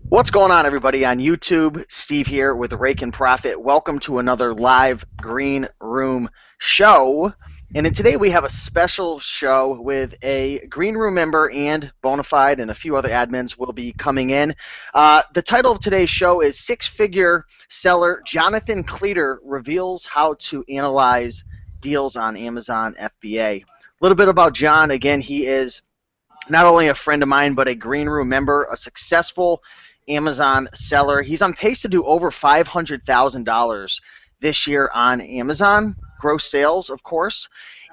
What's going on, everybody, on YouTube? Steve here with Raiken Profit. Welcome to another live Green Room show. And today we have a special show with a Green Room member and Bonafide and a few other admins will be coming in. The title of today's show is Six-Figure Seller Jonathan Cleator Reveals How to Analyze Deals on Amazon FBA. A little bit about John. Again, he is not only a friend of mine, but a Green Room member, a successful Amazon seller. He's on pace to do over $500,000 this year on Amazon, gross sales, of course.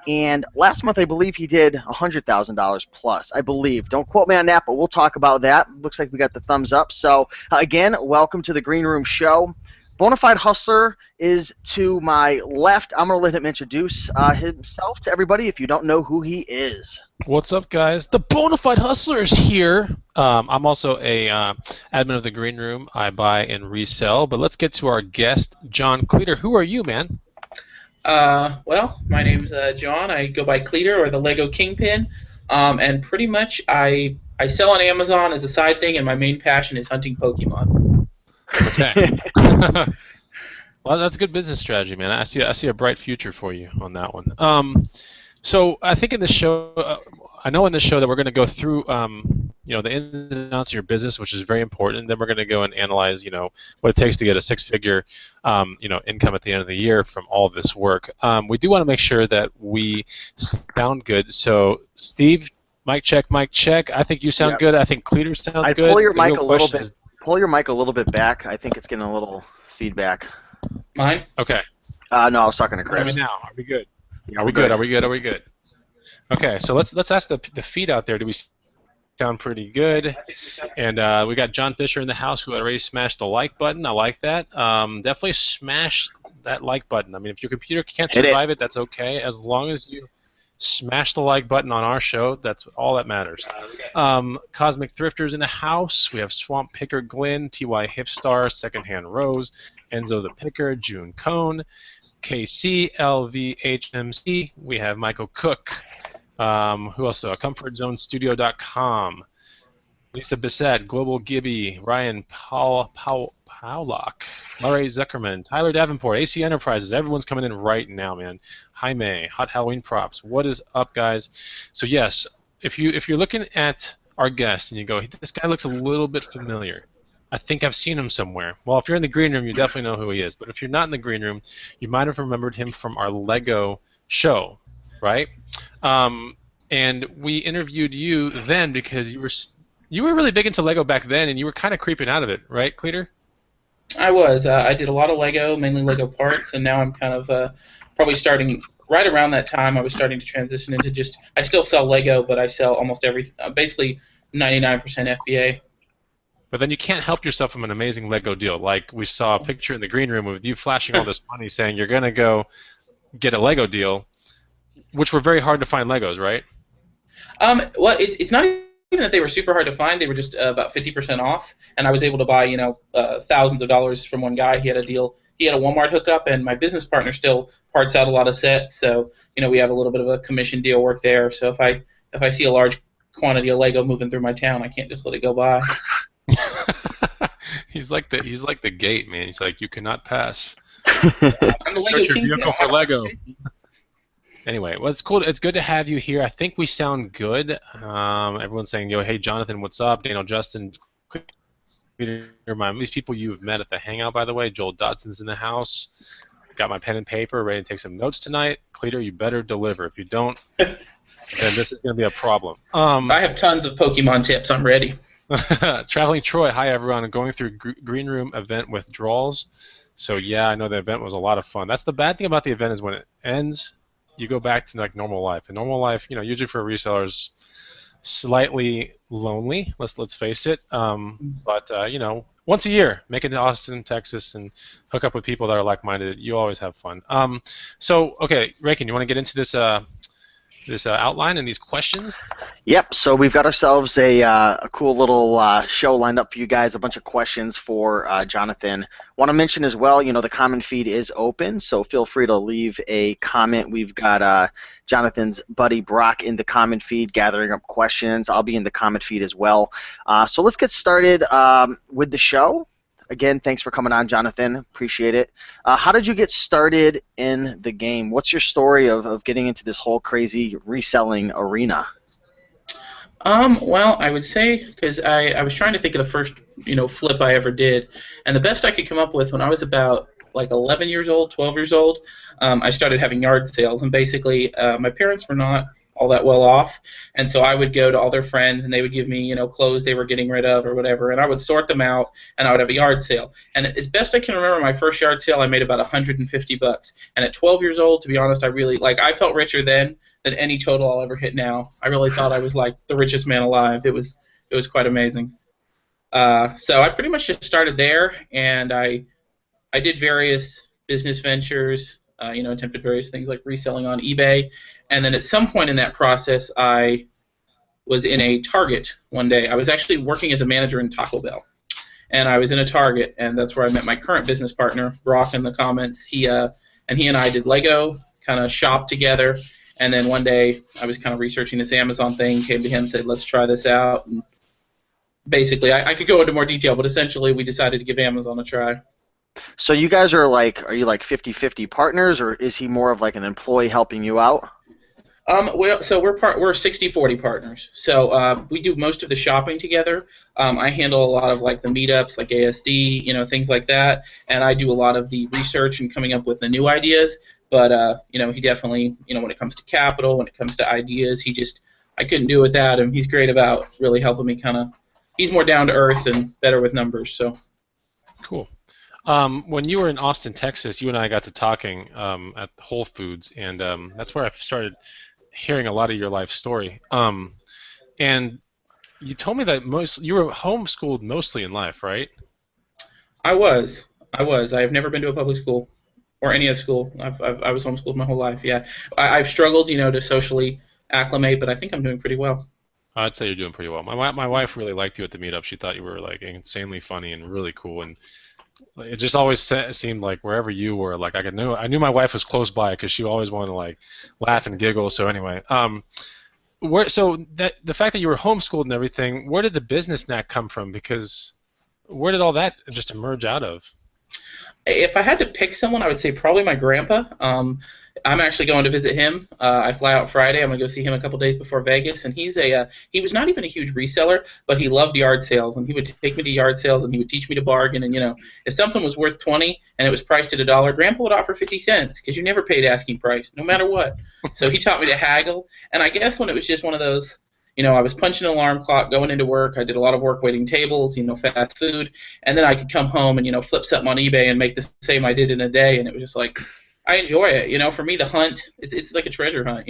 And last month, I believe he did $100,000 plus, I believe. Don't quote me on that, but we'll talk about that. Looks like we got the thumbs up. So, again, welcome to the Green Room Show. Bonafide Hustler is to my left. I'm going to let him introduce himself to everybody if you don't know who he is. What's up, guys? The Bonafide Hustler is here. I'm also a admin of the Green Room. I buy and resell. But let's get to our guest, John Cleator. Who are you, man? Well, my name's John. I go by Cleator or the Lego Kingpin, and pretty much I sell on Amazon as a side thing, and my main passion is hunting Pokemon. Okay. Well, that's a good business strategy, man. I see a bright future for you on that one. So I think in this show, I know in this show that we're going to go through, the ins and outs of your business, which is very important. Then we're going to go and analyze, what it takes to get a six-figure, income at the end of the year from all this work. We do want to make sure that we sound good. So, Steve, mic check, mic check. I think you sound good. I think Cleator sounds good. Pull your mic a little bit. Pull your mic a little bit back. I think it's getting a little feedback. Mine? Okay. No, I was talking to Chris. Now, are we good? Yeah, Are we good? Are we good? Are we good? Okay, so let's ask the feed out there. Do we sound pretty good? And we got John Fisher in the house who already smashed the like button. I like that. Definitely smash that like button. I mean, if your computer can't survive it, that's okay. As long as you smash the like button on our show, that's all that matters. Cosmic Thrifters in the house. We have Swamp Picker Glenn, TY Hipstar, Secondhand Rose, Enzo the Picker, June Cone, KC, LVHMC. We have Michael Cook. Who else? ComfortZoneStudio.com. Lisa Bissett, Global Gibby, Ryan Powlock, Murray Zuckerman, Tyler Davenport, AC Enterprises. Everyone's coming in right now, man. Jaime, Hot Halloween Props. What is up, guys? So yes, if you're looking at our guest and you go, this guy looks a little bit familiar. I think I've seen him somewhere. Well, if you're in the Green Room, you definitely know who he is. But if you're not in the Green Room, you might have remembered him from our Lego show, right? And we interviewed you then because you were really big into Lego back then, and you were kind of creeping out of it, right, Cleator? I was. I did a lot of Lego, mainly Lego parts, and now I'm kind of probably starting right around that time. I was starting to transition into I still sell Lego, but I sell almost basically 99% FBA. But then you can't help yourself from an amazing Lego deal. Like we saw a picture in the Green Room with you flashing all this money saying you're going to go get a Lego deal, which were very hard to find Legos, right? Well, it's not even that they were super hard to find. They were just about 50% off, and I was able to buy, thousands of dollars from one guy. He had a deal. He had a Walmart hookup, and my business partner still parts out a lot of sets. So, we have a little bit of a commission deal work there. So if I see a large quantity of Lego moving through my town, I can't just let it go by. He's like the gate, man. He's like, you cannot pass. I'm the Lego Search your vehicle for Lego. Anyway, well, it's cool. It's good to have you here. I think we sound good. Everyone's saying, hey, Jonathan, what's up? Daniel, Justin, these people you've met at the Hangout, by the way. Joel Dodson's in the house. Got my pen and paper, ready to take some notes tonight. Cleator, you better deliver. If you don't, then this is going to be a problem. I have tons of Pokemon tips. I'm ready. Traveling Troy, hi, everyone. I'm going through Green Room event withdrawals. So, yeah, I know the event was a lot of fun. That's the bad thing about the event is when it ends, you go back to like normal life. And normal life, usually for resellers, slightly lonely. Let's face it. But once a year, make it to Austin, Texas, and hook up with people that are like-minded. You always have fun. So okay, Raiken, you want to get into this outline and these questions? Yep. So we've got ourselves a cool little show lined up for you guys. A bunch of questions for Jonathan. Want to mention as well, the comment feed is open, so feel free to leave a comment. We've got Jonathan's buddy Brock in the comment feed gathering up questions. I'll be in the comment feed as well. So let's get started with the show. Again, thanks for coming on, Jonathan. Appreciate it. How did you get started in the game? What's your story of getting into this whole crazy reselling arena? Well, I would say, because I was trying to think of the first, flip I ever did, and the best I could come up with when I was about like 11 years old, 12 years old, I started having yard sales, and basically my parents were not all that well off, and so I would go to all their friends, and they would give me, clothes they were getting rid of or whatever, and I would sort them out, and I would have a yard sale. And as best I can remember, my first yard sale, I made about $150, and at 12 years old, to be honest, I felt richer then than any total I'll ever hit now. I really thought I was like the richest man alive. It was quite amazing. So I pretty much just started there, and I did various business ventures, attempted various things like reselling on eBay, and then at some point in that process, I was in a Target one day. I was actually working as a manager in Taco Bell, and I was in a Target, and that's where I met my current business partner, Brock, in the comments. He and I did Lego, kind of shop together, and then one day I was kind of researching this Amazon thing, came to him and said, let's try this out. And basically, I could go into more detail, but essentially we decided to give Amazon a try. So you guys are you like 50-50 partners, or is he more of like an employee helping you out? We're 60-40 partners. So we do most of the shopping together. I handle a lot of like the meetups, like ASD, things like that, and I do a lot of the research and coming up with the new ideas. But he definitely, when it comes to capital, when it comes to ideas, I couldn't do it without him. He's great about really helping me he's more down to earth and better with numbers. So cool. When you were in Austin, Texas, you and I got to talking at Whole Foods, and that's where I started hearing a lot of your life story. And you told me that you were homeschooled mostly in life, right? I was. I have never been to a public school or any other school. I was homeschooled my whole life. Yeah, I've struggled, to socially acclimate, but I think I'm doing pretty well. I'd say you're doing pretty well. My wife really liked you at the meetup. She thought you were like insanely funny and really cool, and it just always seemed like wherever you were, like I knew my wife was close by because she always wanted to like laugh and giggle. So anyway, the fact that you were homeschooled and everything, where did the business knack come from? Because where did all that just emerge out of? If I had to pick someone, I would say probably my grandpa. I'm actually going to visit him. I fly out Friday. I'm going to go see him a couple days before Vegas, and he was not even a huge reseller, but he loved yard sales, and he would take me to yard sales, and he would teach me to bargain. And if something was worth $20 and it was priced at $1, Grandpa would offer 50 cents because you never paid asking price, no matter what. So he taught me to haggle, and I guess when it was just one of those, I was punching an alarm clock, going into work. I did a lot of work waiting tables, fast food, and then I could come home and flip something on eBay and make the same I did in a day, and it was just like, I enjoy it. For me, the hunt, it's like a treasure hunt.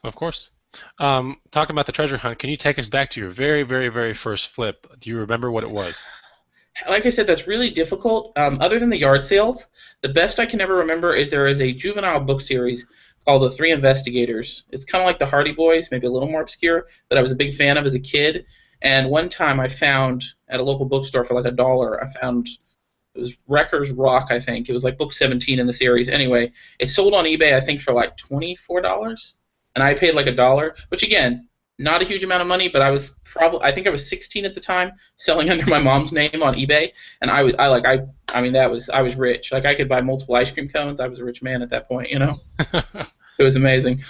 Of course. Talking about the treasure hunt, can you take us back to your very, very, very first flip? Do you remember what it was? Like I said, that's really difficult. Other than the yard sales, the best I can ever remember is there is a juvenile book series called The Three Investigators. It's kind of like the Hardy Boys, maybe a little more obscure, that I was a big fan of as a kid. And one time I found at a local bookstore for like $1, I found it was Wrecker's Rock, I think. It was like book 17 in the series. Anyway, it sold on eBay, I think, for like $24, and I paid like $1, which again, not a huge amount of money, but I think I was 16 at the time, selling under my mom's name on eBay, and I was rich. Like I could buy multiple ice cream cones. I was a rich man at that point, It was amazing.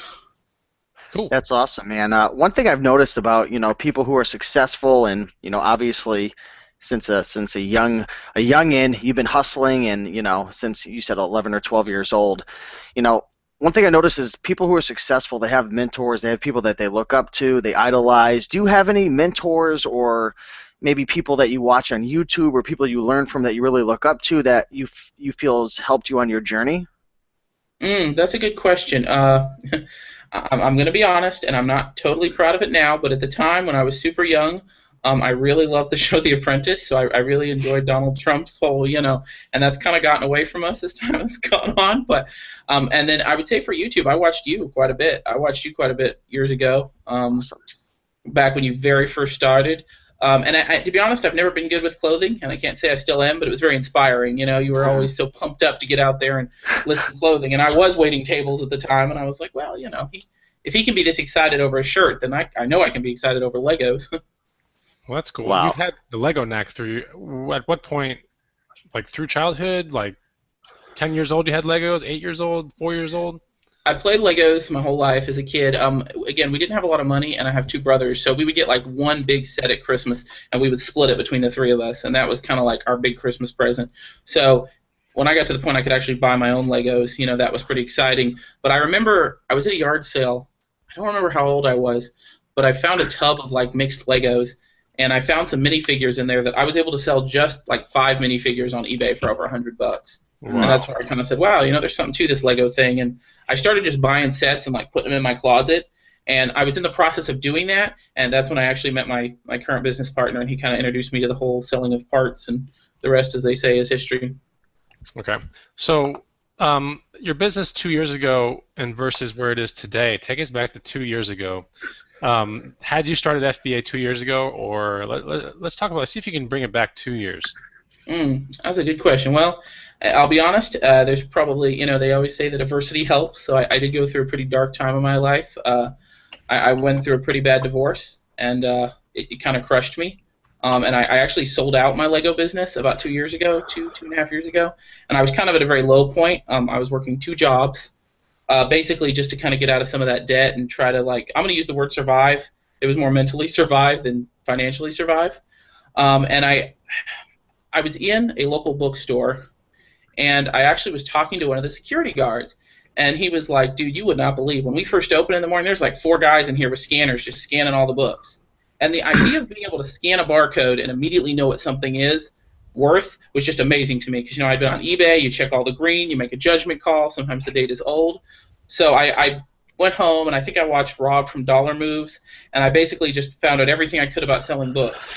Cool. That's awesome, man. One thing I've noticed about people who are successful, and obviously since a youngin, you've been hustling, and since you said 11 or 12 years old, one thing I noticed is people who are successful, they have mentors, they have people that they look up to, they idolize. Do you have any mentors or maybe people that you watch on YouTube or people you learn from that you really look up to that you feel has helped you on your journey? That's a good question. I'm going to be honest, and I'm not totally proud of it now, but at the time when I was super young, I really love the show The Apprentice, so I really enjoyed Donald Trump's whole, and that's kind of gotten away from us as time has gone on. But and then I would say for YouTube, I watched you quite a bit. I watched you quite a bit years ago, back when you very first started. And to be honest, I've never been good with clothing, and I can't say I still am, but it was very inspiring. You were always so pumped up to get out there and list some clothing. And I was waiting tables at the time, and I was like, well, if he can be this excited over a shirt, then I know I can be excited over Legos. Well, that's cool. Wow. You've had the Lego knack at what point, like through childhood, like 10 years old you had Legos, 8 years old, 4 years old? I played Legos my whole life as a kid. Again, we didn't have a lot of money, and I have two brothers, so we would get like one big set at Christmas, and we would split it between the three of us, and that was kind of like our big Christmas present. So when I got to the point I could actually buy my own Legos, that was pretty exciting. But I remember I was at a yard sale. I don't remember how old I was, but I found a tub of like mixed Legos, and I found some minifigures in there that I was able to sell just like 5 minifigures on eBay for over $100. Wow. And that's where I kind of said, wow, there's something to this Lego thing. And I started just buying sets and like putting them in my closet. And I was in the process of doing that, and that's when I actually met my current business partner, and he kind of introduced me to the whole selling of parts, and the rest, as they say, is history. Okay. So your business 2 years ago and versus where it is today, take us back to 2 years ago. Had you started FBA 2 years ago, or let's talk about, see if you can bring it back 2 years. That's a good question. Well, I'll be honest, there's probably, they always say that adversity helps, so I did go through a pretty dark time in my life. I went through a pretty bad divorce, and it kind of crushed me. And I actually sold out my Lego business about 2 years ago, two and a half years ago, and I was kind of at a very low point. I was working 2 jobs, basically just to kind of get out of some of that debt and try to, I'm going to use the word survive. It was more mentally survive than financially survive. And I was in a local bookstore, and I actually was talking to one of the security guards, and he was like, dude, you would not believe, when we first opened in the morning, there's like 4 guys in here with scanners just scanning all the books. And the idea of being able to scan a barcode and immediately know what something is worth was just amazing to me, because I'd been on eBay, you check all the green, you make a judgment call, sometimes the date is old. So I went home, and I think I watched Rob from Dollar Moves, and I basically just found out everything I could about selling books.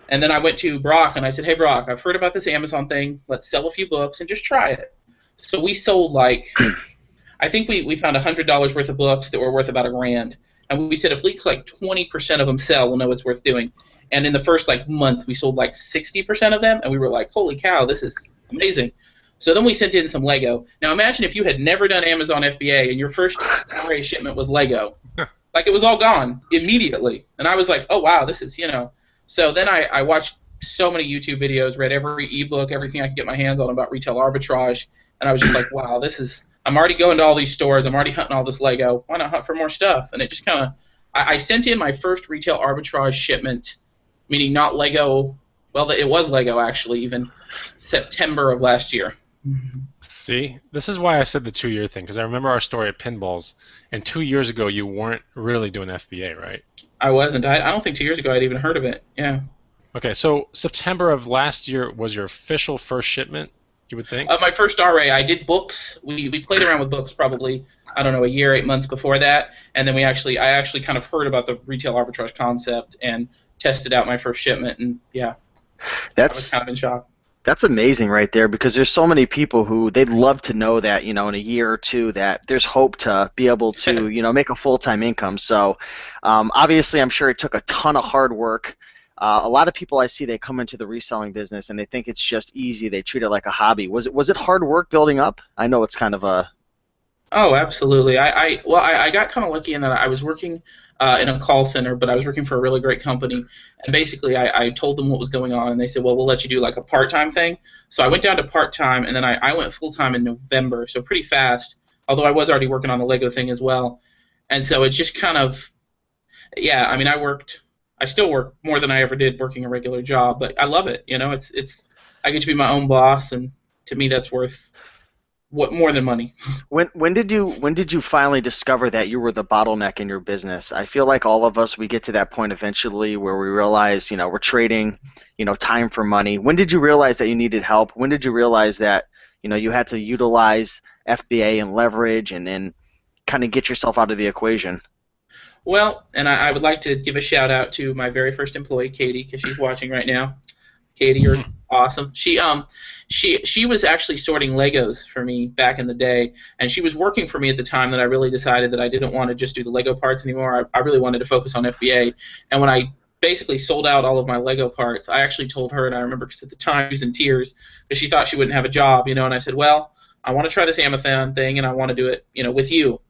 And then I went to Brock, and I said, hey, Brock, I've heard about this Amazon thing. Let's sell a few books and just try it. So we sold I think we found $100 worth of books that were worth about $1,000. And we said if at least 20% of them sell, we'll know it's worth doing. And in the first month, we sold 60% of them, and we were like, holy cow, this is amazing. So then we sent in some Lego. Now imagine if you had never done Amazon FBA and your first RA shipment was Lego. It was all gone immediately. And I was like, oh, wow, this is, So then I watched so many YouTube videos, read every ebook, everything I could get my hands on about retail arbitrage, and I was just like, wow, I'm already going to all these stores, I'm already hunting all this Lego, why not hunt for more stuff? And it just kind of, I sent in my first retail arbitrage shipment, meaning not Lego, well, it was Lego actually, even September of last year. See, this is why I said the 2-year thing, because I remember our story at Pinballs, and 2 years ago you weren't really doing FBA, right? I wasn't. I don't think 2 years ago I'd even heard of it. Yeah. Okay, so September of last year was your official first shipment, you would think? My first RA, I did books. We played around with books probably, I don't know, a year, 8 months before that, and then I actually kind of heard about the retail arbitrage concept and tested out my first shipment, and yeah, I was kind of in shock. That's amazing right there, because there's so many people who they'd love to know that, in a year or two that there's hope to be able to, make a full-time income. So obviously I'm sure it took a ton of hard work. A lot of people I see, they come into the reselling business and they think it's just easy. They treat it like a hobby. Was it hard work building up? I know it's kind of a... Oh, absolutely. I got kind of lucky in that I was working in a call center, but I was working for a really great company. And basically, I told them what was going on, and they said, well, we'll let you do a part-time thing. So I went down to part-time, and then I went full-time in November, so pretty fast, although I was already working on the Lego thing as well. And so it's just kind of, yeah, I still work more than I ever did working a regular job, but I love it. I get to be my own boss, and to me that's worth more than money. When did you finally discover that you were the bottleneck in your business? I feel like all of us, we get to that point eventually where we realize, we're trading, time for money. When did you realize that you needed help? When did you realize that, you had to utilize FBA and leverage and then kind of get yourself out of the equation? Well, and I would like to give a shout out to my very first employee, Katie, because she's watching right now. Katie, you're awesome. She was actually sorting Legos for me back in the day, and she was working for me at the time that I really decided that I didn't want to just do the Lego parts anymore. I really wanted to focus on FBA, and when I basically sold out all of my Lego parts, I actually told her, and I remember because at the time she was in tears because she thought she wouldn't have a job, and I said, well, I want to try this Amazon thing, and I want to do it, with you.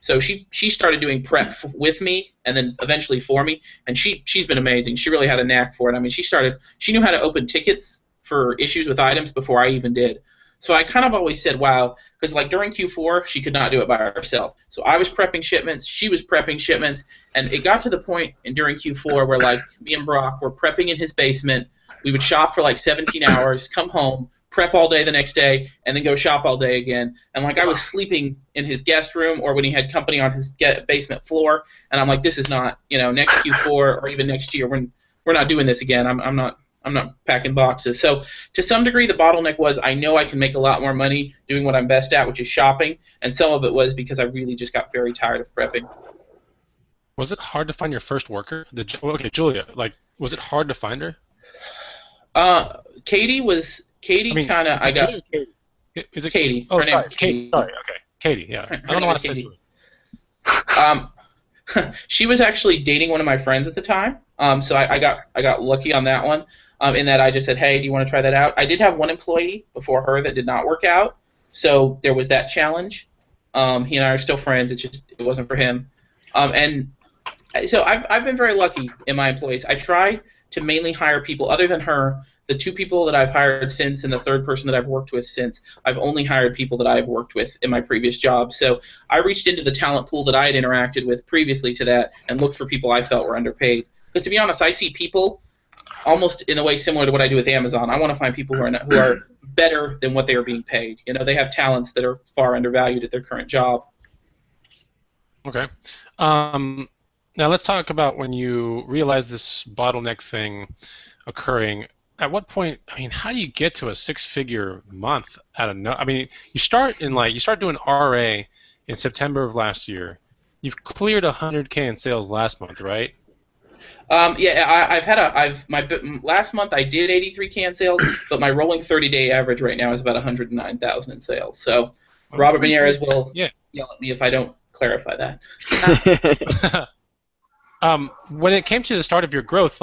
So she started doing prep with me and then eventually for me, and she's been amazing. She really had a knack for it. I mean, she knew how to open tickets for issues with items before I even did. So I kind of always said, wow, because like during Q4, she could not do it by herself. So I was prepping shipments, she was prepping shipments, and it got to the point during Q4 where like me and Brock were prepping in his basement. We would shop for like 17 hours, come home, prep all day the next day, and then go shop all day again. And like I was sleeping in his guest room or when he had company on his basement floor, and I'm like, this is not, next Q4 or even next year, we're not doing this again. I'm not packing boxes. So to some degree, the bottleneck was I know I can make a lot more money doing what I'm best at, which is shopping, and some of it was because I really just got very tired of prepping. Was it hard to find your first worker? Okay, Julia, was it hard to find her? Katie kind of, I got... Katie? Is it Katie? Oh, her sorry, name was Katie. Sorry, okay. Katie, yeah. Her I don't know name how to was Katie. She was actually dating one of my friends at the time, so I got lucky on that one, in that I just said, hey, do you want to try that out? I did have one employee before her that did not work out, so there was that challenge. He and I are still friends. It wasn't for him, and so I've been very lucky in my employees. I try to mainly hire people other than her. The two people that I've hired since and the third person that I've worked with since, I've only hired people that I've worked with in my previous job. So I reached into the talent pool that I had interacted with previously to that and looked for people I felt were underpaid. Because to be honest, I see people almost in a way similar to what I do with Amazon. I want to find people who are better than what they are being paid. They have talents that are far undervalued at their current job. Okay. Now let's talk about when you realize this bottleneck thing occurring. At what point? I mean, how do you get to a six-figure month out of no? I mean, you start doing RA in September of last year. You've cleared 100K in sales last month, right? Yeah, last month I did 83K in sales, but my rolling 30-day average right now is about 109,000 in sales. So Robert Benarez will yell at me if I don't clarify that. When it came to the start of your growth,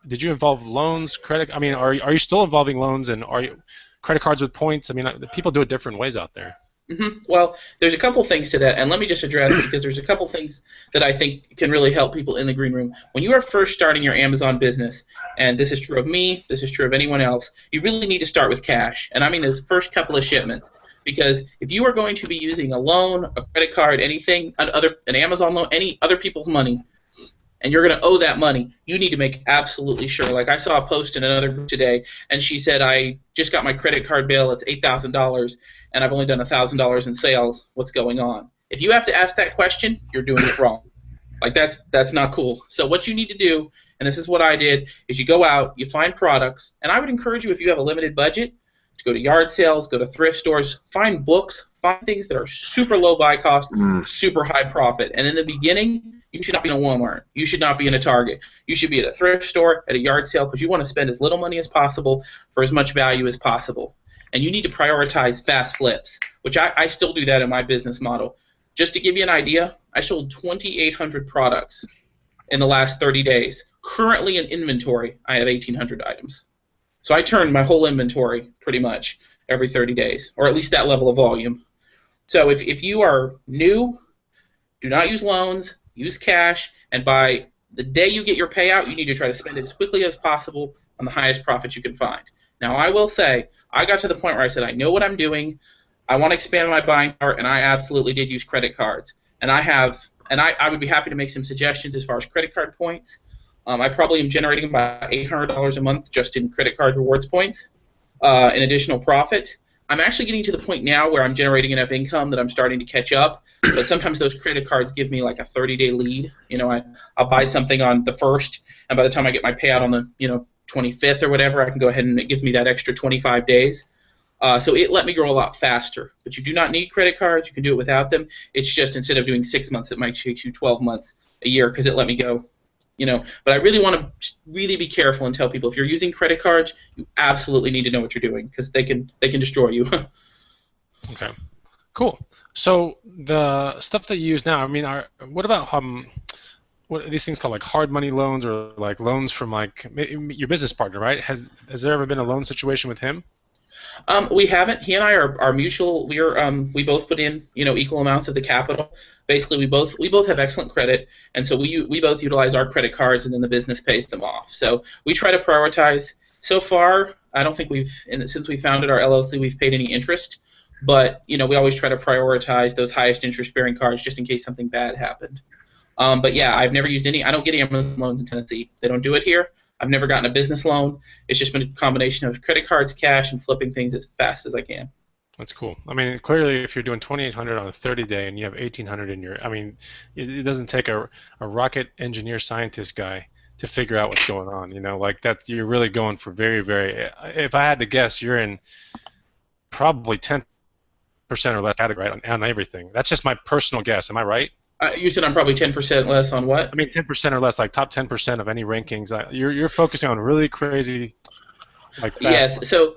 did you involve loans, credit? I mean, are you still involving loans, and are you credit cards with points? I mean, people do it different ways out there. Mm-hmm. Well, there's a couple things to that, and let me just address it because there's a couple things that I think can really help people in the green room. When you are first starting your Amazon business, and this is true of me, this is true of anyone else, you really need to start with cash, and I mean those first couple of shipments. Because if you are going to be using a loan, a credit card, anything, an Amazon loan, any other people's money, and you're going to owe that money, you need to make absolutely sure. Like I saw a post in another group today, and she said, I just got my credit card bill, it's $8,000, and I've only done $1,000 in sales. What's going on? If you have to ask that question, you're doing it wrong. Like that's not cool. So what you need to do, and this is what I did, is you go out, you find products, and I would encourage you if you have a limited budget, to go to yard sales, go to thrift stores, find books, find things that are super low buy cost, super high profit. And in the beginning, you should not be in a Walmart. You should not be in a Target. You should be at a thrift store, at a yard sale, because you want to spend as little money as possible for as much value as possible. And you need to prioritize fast flips, which I still do that in my business model. Just to give you an idea, I sold 2,800 products in the last 30 days. Currently in inventory, I have 1,800 items. So I turn my whole inventory pretty much every 30 days, or at least that level of volume. So if you are new, do not use loans, use cash, and by the day you get your payout, you need to try to spend it as quickly as possible on the highest profit you can find. Now, I will say, I got to the point where I said, I know what I'm doing, I want to expand my buying power, and I absolutely did use credit cards. And I would be happy to make some suggestions as far as credit card points. I probably am generating about $800 a month just in credit card rewards points in additional profit. I'm actually getting to the point now where I'm generating enough income that I'm starting to catch up, but sometimes those credit cards give me like a 30-day lead. I'll buy something on the 1st, and by the time I get my payout on the 25th or whatever, I can go ahead and it gives me that extra 25 days. So it let me grow a lot faster. But you do not need credit cards. You can do it without them. It's just instead of doing 6 months, it might take you 12 months, a year, because it let me go. But I really want to really be careful and tell people, if you're using credit cards, you absolutely need to know what you're doing, because they can destroy you. Okay, cool. So the stuff that you use now, I mean, what about what are these things called, like hard money loans, or like loans from like your business partner, right? Has there ever been a loan situation with him? We haven't. He and I are mutual. We both put in equal amounts of the capital. Basically, we both have excellent credit, and so we both utilize our credit cards, and then the business pays them off. So we try to prioritize. So far, I don't think since we founded our LLC, we've paid any interest. But we always try to prioritize those highest interest-bearing cards just in case something bad happened. But yeah, I've never used any. I don't get Amazon loans in Tennessee. They don't do it here. I've never gotten a business loan. It's just been a combination of credit cards, cash, and flipping things as fast as I can. That's cool. I mean, clearly, if you're doing 2,800 on a 30-day and you have 1,800 in I mean, it doesn't take a rocket engineer scientist guy to figure out what's going on. Like that, you're really going for very, very. If I had to guess, you're in probably 10% or less category on everything. That's just my personal guess. Am I right? You said I'm probably 10% less on what? I mean, 10% or less, like top 10% of any rankings. You're focusing on really crazy, like fast. Yes. So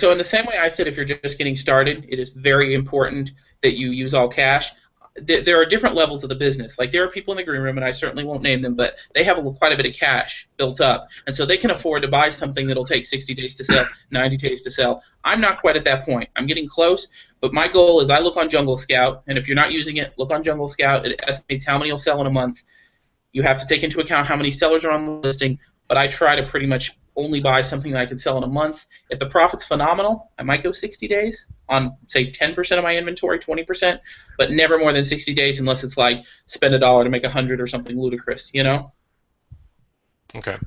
in the same way I said, if you're just getting started, it is very important that you use all cash. There are different levels of the business. Like there are people in the green room, and I certainly won't name them, but they have quite a bit of cash built up, and so they can afford to buy something that'll take 60 days to sell, 90 days to sell. I'm not quite at that point. I'm getting close, but my goal is I look on Jungle Scout, and if you're not using it, look on Jungle Scout. It estimates how many you'll sell in a month. You have to take into account how many sellers are on the listing, but I try to pretty much only buy something that I can sell in a month. If the profit's phenomenal, I might go 60 days on, say, 10% of my inventory, 20%, but never more than 60 days unless it's like spend $1 to make 100 or something ludicrous, Okay.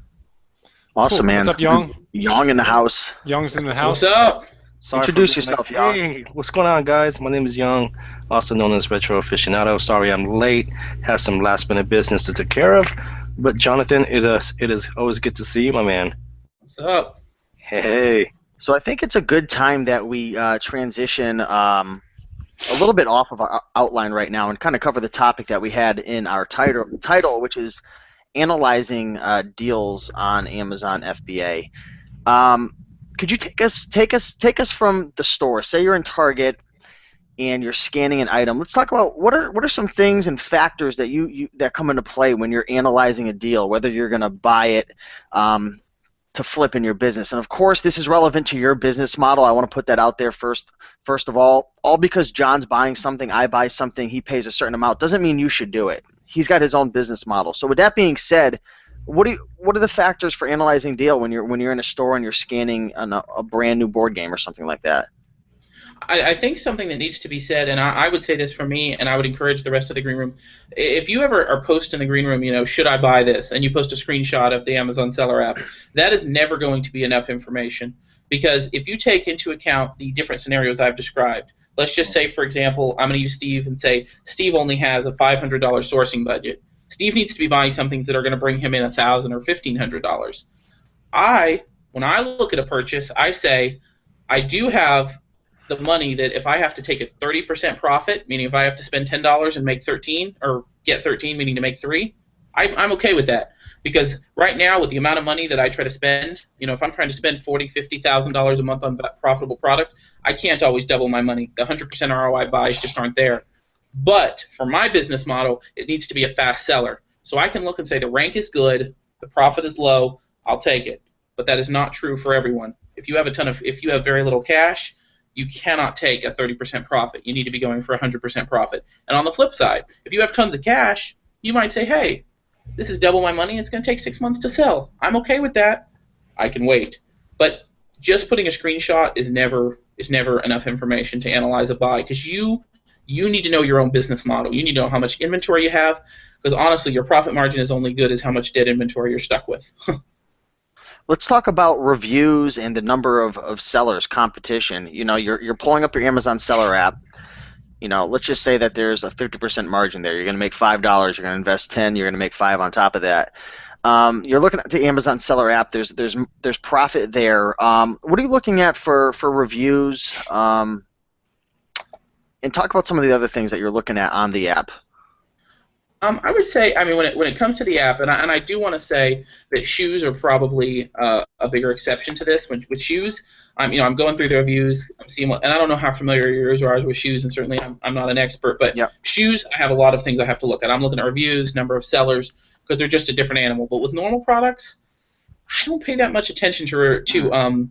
Awesome, cool. man. What's up, Young? Young in the house. Young's in the house. What's up? Sorry Introduce for being yourself, late. Young. Hey, what's going on, guys? My name is Young, also known as Retro Aficionado. Sorry I'm late. Had some last-minute business to take care of. But Jonathan, it is always good to see you, my man. What's up? Hey. So I think it's a good time that we transition a little bit off of our outline right now and kind of cover the topic that we had in our title, which is analyzing deals on Amazon FBA. Could you take us from the store? Say you're in Target and you're scanning an item. Let's talk about what are some things and factors that that come into play when you're analyzing a deal, whether you're going to buy it to flip in your business. And of course, this is relevant to your business model. I want to put that out there first of all because John's buying something, I buy something, he pays a certain amount, doesn't mean you should do it. He's got his own business model. So with that being said, what are the factors for analyzing deal when you're in a store and you're scanning a brand new board game or something like that? I think something that needs to be said, and I would say this for me, and I would encourage the rest of the green room. If you ever are post in the green room, should I buy this, and you post a screenshot of the Amazon seller app, that is never going to be enough information, because if you take into account the different scenarios I've described, let's just say, for example, I'm going to use Steve and say Steve only has a $500 sourcing budget. Steve needs to be buying some things that are going to bring him in $1,000 or $1,500. When I look at a purchase, I say I do have the money that if I have to take a 30% profit, meaning if I have to spend $10 and make 13, or get 13, meaning to make 3, I'm okay with that. Because right now, with the amount of money that I try to spend, if I'm trying to spend $40,000, $50,000 a month on that profitable product, I can't always double my money. The 100% ROI buys just aren't there. But for my business model, it needs to be a fast seller. So I can look and say the rank is good, the profit is low, I'll take it. But that is not true for everyone. If you have very little cash, you cannot take a 30% profit. You need to be going for 100% profit. And on the flip side, if you have tons of cash, you might say, hey, this is double my money. It's going to take 6 months to sell. I'm okay with that. I can wait. But just putting a screenshot is never enough information to analyze a buy, because you need to know your own business model. You need to know how much inventory you have, because honestly, your profit margin is only good as how much dead inventory you're stuck with. Let's talk about reviews and the number of sellers, competition. You're pulling up your Amazon seller app. Let's just say that there's a 50% margin there. You're going to make $5. You're going to invest 10. You're going to make 5 on top of that. You're looking at the Amazon Seller app. There's profit there. What are you looking at for reviews? And talk about some of the other things that you're looking at on the app. I would say, I mean, when it comes to the app, and I do want to say that shoes are probably a bigger exception to this. With shoes, I'm going through the reviews, I'm seeing and I don't know how familiar yours are with shoes, and certainly I'm not an expert, but Yep. Shoes, I have a lot of things I have to look at. I'm looking at reviews, number of sellers, because they're just a different animal. But with normal products, I don't pay that much attention to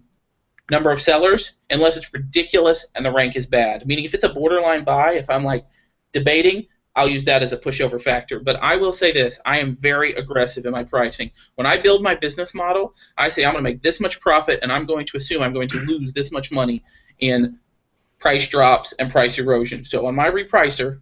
number of sellers unless it's ridiculous and the rank is bad. Meaning, if it's a borderline buy, if I'm like debating, I'll use that as a pushover factor. But I will say this, I am very aggressive in my pricing. When I build my business model, I say I'm going to make this much profit, and I'm going to assume I'm going to lose this much money in price drops and price erosion. So on my repricer,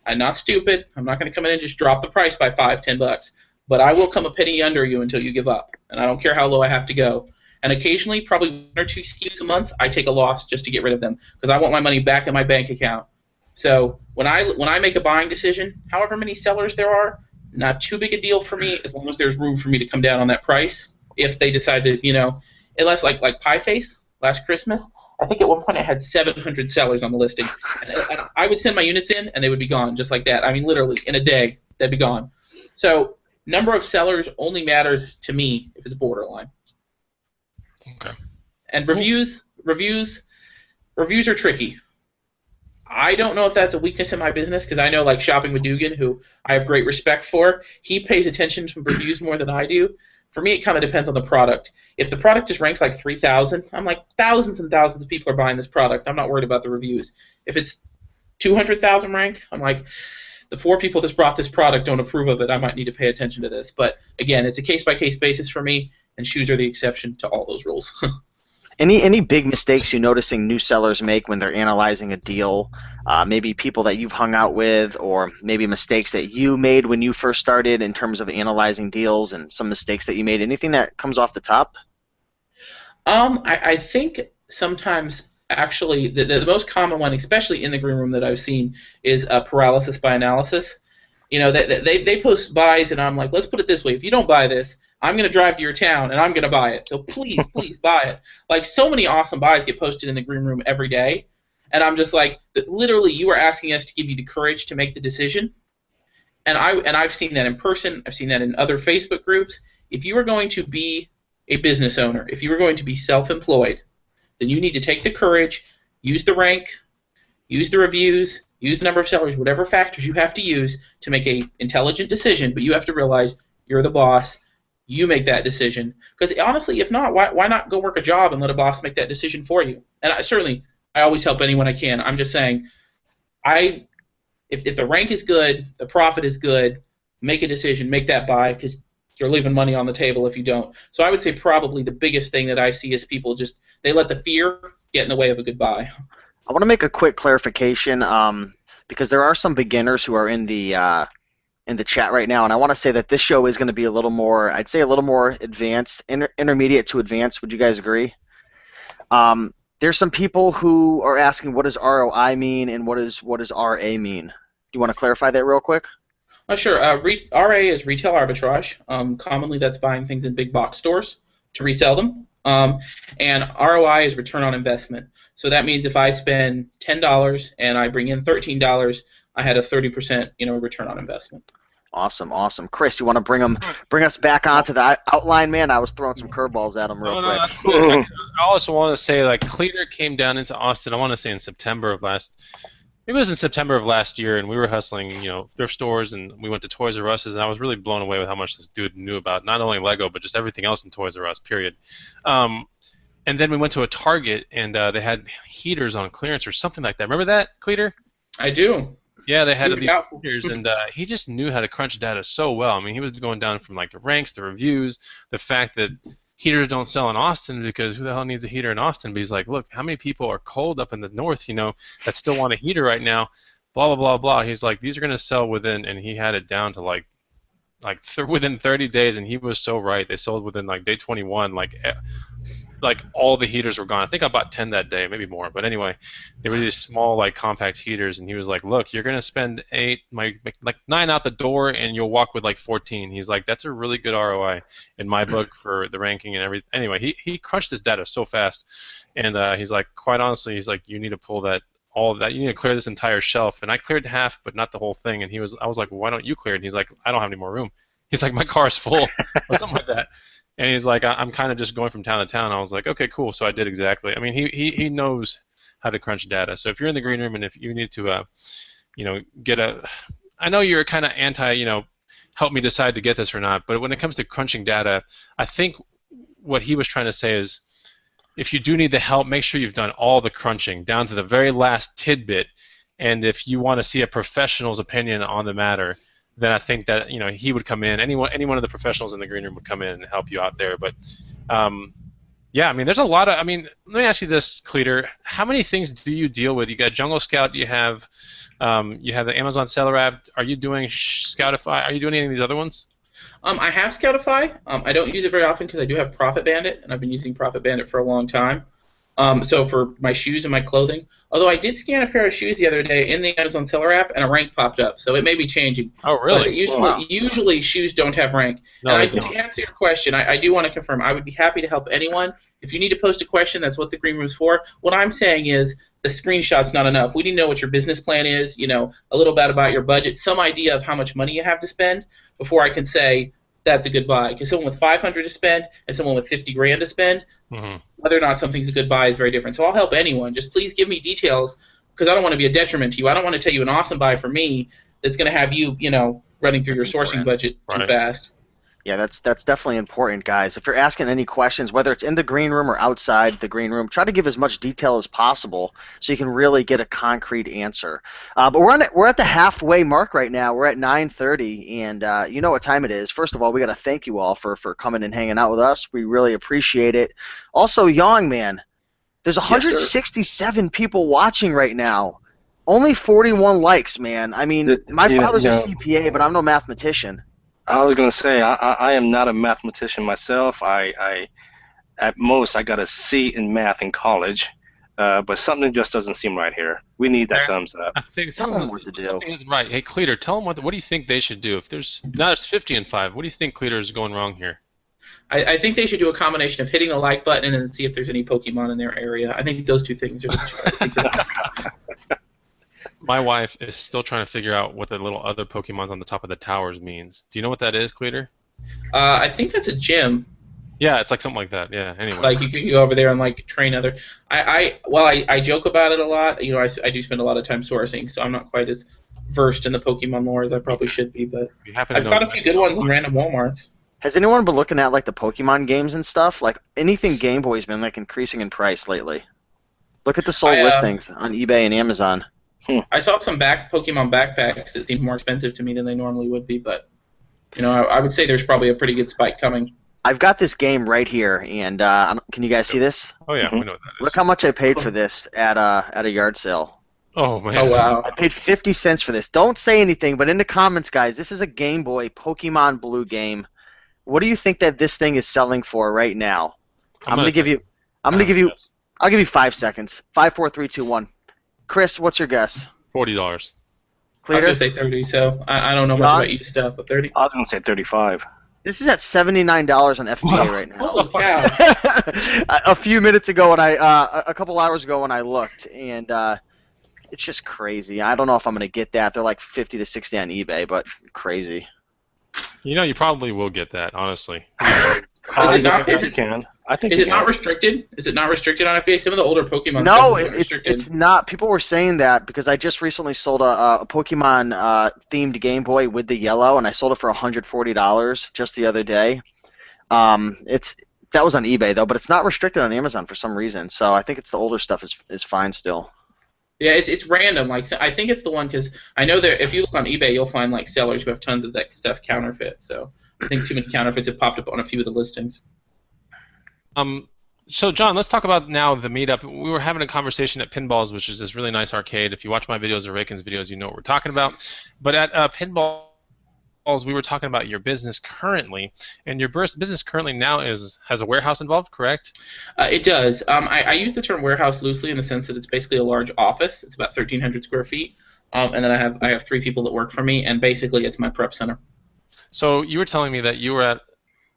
I'm not stupid. I'm not going to come in and just drop the price by $5-10, but I will come a penny under you until you give up, and I don't care how low I have to go. And occasionally, probably 1 or 2 SKUs a month, I take a loss just to get rid of them because I want my money back in my bank account. So when I make a buying decision, however many sellers there are, not too big a deal for me as long as there's room for me to come down on that price. If they decide to, unless like Pie Face last Christmas, I think at one point I had 700 sellers on the listing, and I would send my units in and they would be gone just like that. I mean, literally in a day they'd be gone. So number of sellers only matters to me if it's borderline. Okay. And reviews are tricky. I don't know if that's a weakness in my business because I know, like shopping with Dugan, who I have great respect for, he pays attention to reviews more than I do. For me, it kind of depends on the product. If the product just ranks like 3,000, I'm like, thousands and thousands of people are buying this product. I'm not worried about the reviews. If it's 200,000 rank, I'm like, the 4 people that's brought this product don't approve of it. I might need to pay attention to this. But again, it's a case-by-case basis for me, and shoes are the exception to all those rules. Any big mistakes you're noticing new sellers make when they're analyzing a deal? Maybe people that you've hung out with, or maybe mistakes that you made when you first started in terms of analyzing deals, and some mistakes that you made. Anything that comes off the top? I think sometimes actually the most common one, especially in the green room that I've seen, is paralysis by analysis. They post buys, and I'm like, let's put it this way: if you don't buy this, I'm going to drive to your town and I'm going to buy it. So please, please buy it. Like, so many awesome buys get posted in the green room every day, and I'm just like, literally, you are asking us to give you the courage to make the decision. And I've seen that in person. I've seen that in other Facebook groups. If you are going to be a business owner, if you are going to be self-employed, then you need to take the courage, use the rank, use the reviews, use the number of sellers, whatever factors you have to use to make an intelligent decision, but you have to realize you're the boss. You make that decision. Because honestly, if not, why not go work a job and let a boss make that decision for you? And I always help anyone I can. I'm just saying, if the rank is good, the profit is good, make a decision, make that buy, because you're leaving money on the table if you don't. So I would say probably the biggest thing that I see is people they let the fear get in the way of a good buy. I want to make a quick clarification because there are some beginners who are in the chat right now, and I want to say that this show is going to be a little more, I'd say a little more advanced, intermediate to advanced. Would you guys agree? There's some people who are asking, what does ROI mean and what does RA mean? Do you want to clarify that real quick? Sure. RA is retail arbitrage. Commonly, that's buying things in big box stores to resell them. And ROI is return on investment. So that means if I spend $10 and I bring in $13, I had a 30% return on investment. Awesome. Chris, you want to bring us back onto the outline, man? I was throwing some curveballs at him real quick. That's good. I also want to say, like, Cleator came down into Austin, I want to say in September of last year, and we were hustling, thrift stores, and we went to Toys R Us, and I was really blown away with how much this dude knew about not only Lego, but just everything else in Toys R Us, period. And then we went to a Target, and they had heaters on clearance or something like that. Remember that, Cleator? I do. Yeah, they had these heaters, and he just knew how to crunch data so well. I mean, he was going down from like the ranks, the reviews, the fact that heaters don't sell in Austin because who the hell needs a heater in Austin? But he's like, look, how many people are cold up in the north, that still want a heater right now? Blah blah blah blah. He's like, these are gonna sell within, and he had it down to within 30 days, and he was so right. They sold within like day 21, like like all the heaters were gone. I think I bought 10 that day, maybe more. But anyway, they were these small like compact heaters, and he was like, "Look, you're gonna spend like 9 out the door, and you'll walk with like 14." He's like, "That's a really good ROI in my book for the ranking and everything." Anyway, he crunched this data so fast, and he's like, quite honestly, he's like, "You need to pull that." All of that, you need to clear this entire shelf, and I cleared half, but not the whole thing. And I was like, well, why don't you clear it? And he's like, I don't have any more room. He's like, my car is full, or something like that. And he's like, I'm kind of just going from town to town. I was like, okay, cool. So I did exactly. I mean, he knows how to crunch data. So if you're in the green room and if you need to, get I know you're kind of anti, help me decide to get this or not. But when it comes to crunching data, I think what he was trying to say is, if you do need the help, make sure you've done all the crunching down to the very last tidbit. And if you want to see a professional's opinion on the matter, then I think that he would come in. Any one of the professionals in the green room would come in and help you out there. But yeah, I mean, there's a lot of. I mean, let me ask you this, Cleator. How many things do you deal with? You got Jungle Scout. You have the Amazon Seller app. Are you doing Scoutify? Are you doing any of these other ones? I have Scoutify. I don't use it very often because I do have Profit Bandit, and I've been using Profit Bandit for a long time. So for my shoes and my clothing, although I did scan a pair of shoes the other day in the Amazon Seller app, and a rank popped up, so it may be changing. Oh, really? But usually shoes don't have rank. No, and to answer your question, I do want to confirm, I would be happy to help anyone. If you need to post a question, that's what the green room's for. What I'm saying is the screenshot's not enough. We need to know what your business plan is, a little bit about your budget, some idea of how much money you have to spend before I can say that's a good buy. Because someone with $500 to spend and someone with $50,000 to spend, whether or not something's a good buy is very different. So I'll help anyone. Just please give me details, because I don't want to be a detriment to you. I don't want to tell you an awesome buy for me that's going to have you, running through your sourcing budget too fast. Yeah, that's definitely important, guys. If you're asking any questions, whether it's in the green room or outside the green room, try to give as much detail as possible so you can really get a concrete answer. But we're at the halfway mark right now. We're at 9:30, and you know what time it is. First of all, we got to thank you all for coming and hanging out with us. We really appreciate it. Also, Yang Man, there's 167 people watching right now. Only 41 likes, man. I mean, my father's a CPA, but I'm no mathematician. I was going to say, I am not a mathematician myself. I at most, I got a C in math in college, but something just doesn't seem right here. We need that thumbs up. I think something isn't right. Hey, Cleator, tell them what do you think they should do? If there's now it's 50 and 5, what do you think Cleator is going wrong here? I think they should do a combination of hitting the like button and then see if there's any Pokemon in their area. I think those two things are just My wife is still trying to figure out what the little other Pokemons on the top of the towers means. Do you know what that is, Cleator? I think that's a gym. Yeah, it's like something like that. Yeah. Anyway. Like you can go over there and like train other. I joke about it a lot. I do spend a lot of time sourcing, so I'm not quite as versed in the Pokemon lore as I probably should be. But I've found a few good ones in random Walmarts. Has anyone been looking at like the Pokemon games and stuff? Like anything Game Boy's been like increasing in price lately. Look at the sold listings on eBay and Amazon. I saw some Pokemon backpacks that seemed more expensive to me than they normally would be, but I would say there's probably a pretty good spike coming. I've got this game right here, and can you guys see this? Oh yeah, we know what that is. Look how much I paid for this at a yard sale. Oh man. Oh wow. I paid 50 cents for this. Don't say anything, but in the comments, guys, this is a Game Boy Pokemon Blue game. What do you think that this thing is selling for right now? I'll give you 5 seconds. 5, 4, 3, 2, 1. Chris, what's your guess? $40. I was going to say 30, so I don't know much about each stuff, but 30? I was going to say 35. This is at $79 on FBA right now. Holy cow. A few minutes ago, a couple hours ago when I looked, and it's just crazy. I don't know if I'm going to get that. They're like 50 to 60 on eBay, but crazy. You probably will get that, honestly. Is it not restricted? Is it not restricted on FBA? Some of the older Pokemon No, it's not. People were saying that because I just recently sold a Pokemon themed Game Boy with the yellow, and I sold it for $140 just the other day. That was on eBay though, but it's not restricted on Amazon for some reason. So I think it's the older stuff is fine still. Yeah, it's random. Like I think it's the one because I know that if you look on eBay, you'll find like sellers who have tons of that stuff counterfeit. So I think too many counterfeits have popped up on a few of the listings. So John, let's talk about now the meetup. We were having a conversation at Pinballs, which is this really nice arcade. If you watch my videos or Raiken's videos, you know what we're talking about. But at Pinballs, we were talking about your business currently, and your business currently now has a warehouse involved, correct? It does. I use the term warehouse loosely in the sense that it's basically a large office. It's about 1,300 square feet, and then I have 3 people that work for me, and basically it's my prep center. So you were telling me that you were at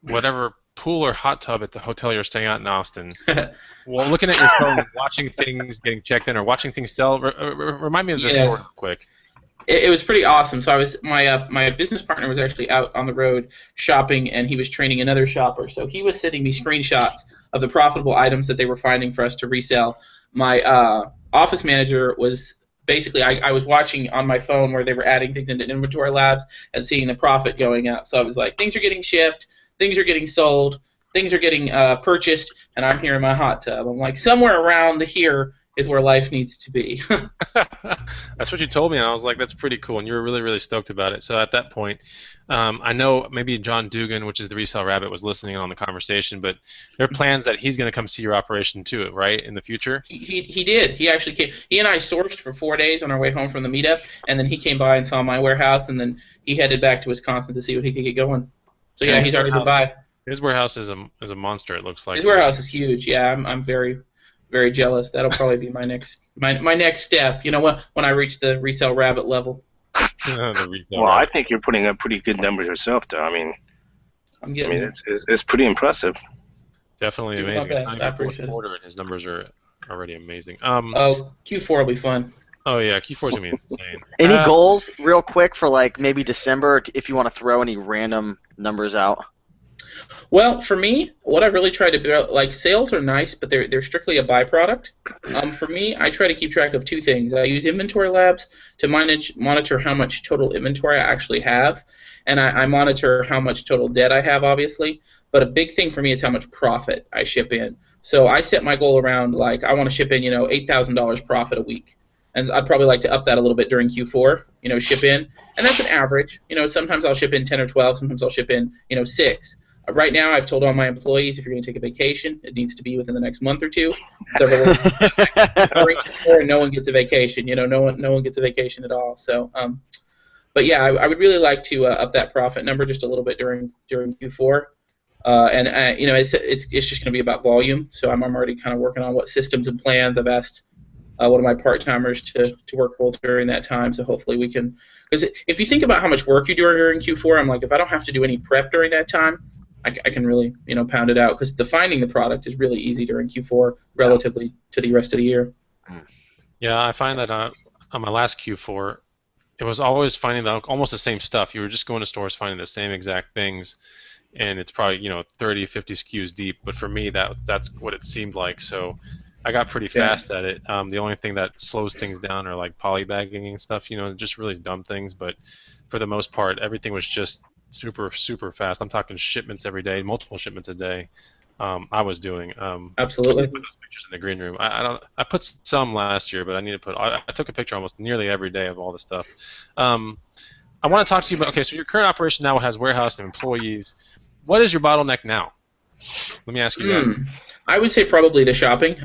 whatever pool or hot tub at the hotel you're staying at in Austin. Well, looking at your phone, watching things getting checked in, or watching things sell. Remind me of this story real quick. It was pretty awesome. So my business partner was actually out on the road shopping, and he was training another shopper. So he was sending me screenshots of the profitable items that they were finding for us to resell. My office manager was basically, I was watching on my phone where they were adding things into inventory labs and seeing the profit going up. So I was like, things are getting shipped, things are getting sold, things are getting purchased, and I'm here in my hot tub. I'm like, somewhere around here is where life needs to be. That's what you told me, and I was like, that's pretty cool, and you were really, really stoked about it. So at that point, I know maybe John Dugan, which is the Resell Rabbit, was listening on the conversation, but there are plans that he's going to come see your operation too, right, in the future? He did. He actually came. He and I sourced for 4 days on our way home from the meetup, and then he came by and saw my warehouse, and then he headed back to Wisconsin to see what he could get going. So yeah, he's already been by. His warehouse is a monster, it looks like. His warehouse is huge. Yeah, I'm very, very jealous. That'll probably be my next step. You know, when I reach the Resell Rabbit level. I think you're putting up pretty good numbers yourself, though. I mean, it's pretty impressive. Definitely amazing. It's not even fourth quarter, and his numbers are already amazing. Q4 will be fun. Oh yeah, Q4 is gonna be insane. Any goals, real quick, for like maybe December, if you want to throw any random numbers out? Well, for me, what I've really tried to do, like, sales are nice, but they're strictly a byproduct. For me, I try to keep track of 2 things. I use inventory labs to monitor how much total inventory I actually have, and I monitor how much total debt I have, obviously. But a big thing for me is how much profit I ship in. So I set my goal around, like, I want to ship in, $8,000 profit a week. And I'd probably like to up that a little bit during Q4, ship in. And that's an average. Sometimes I'll ship in 10 or 12. Sometimes I'll ship in, 6. Right now, I've told all my employees, if you're going to take a vacation, it needs to be within the next month or 2. No one gets a vacation. No one gets a vacation at all. So, but yeah, I would really like to up that profit number just a little bit during Q4. It's just going to be about volume. So I'm already kind of working on what systems and plans. I've asked one of my part-timers to work full during that time. So hopefully we can, because if you think about how much work you do during Q4, I'm like, if I don't have to do any prep during that time, I can really, pound it out, because finding the product is really easy during Q4 relatively to the rest of the year. Yeah, I find that on my last Q4, it was always finding almost the same stuff. You were just going to stores finding the same exact things, and it's probably 30, 50 SKUs deep. But for me, that's what it seemed like. So I got pretty fast at it. The only thing that slows things down are like polybagging and stuff. Just really dumb things. But for the most part, everything was just super, super fast. I'm talking shipments every day, multiple shipments a day. I was doing. Absolutely. I put those pictures in the green room. I put some last year, but I need to put. I took a picture almost nearly every day of all the stuff. I want to talk to you about. Okay, so your current operation now has warehouse and employees. What is your bottleneck now? Let me ask you that. I would say probably the shopping.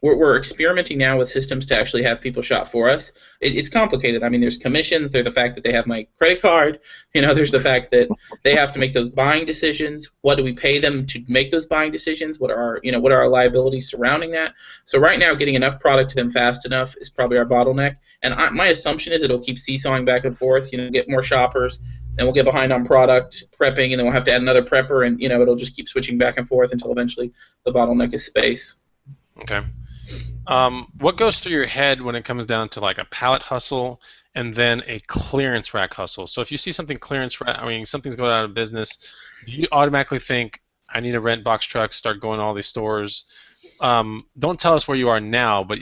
We're experimenting now with systems to actually have people shop for us. It's complicated. I mean, there's commissions. There's the fact that they have my credit card. There's the fact that they have to make those buying decisions. What do we pay them to make those buying decisions? What are our liabilities surrounding that? So right now, getting enough product to them fast enough is probably our bottleneck. And my assumption is it'll keep seesawing back and forth. Get more shoppers. Then we'll get behind on product prepping, and then we'll have to add another prepper, and it'll just keep switching back and forth until eventually the bottleneck is space. Okay. What goes through your head when it comes down to like a pallet hustle and then a clearance rack hustle? So if you see something something's going out of business, do you automatically think I need to rent box trucks, start going to all these stores? Don't tell us where you are now, but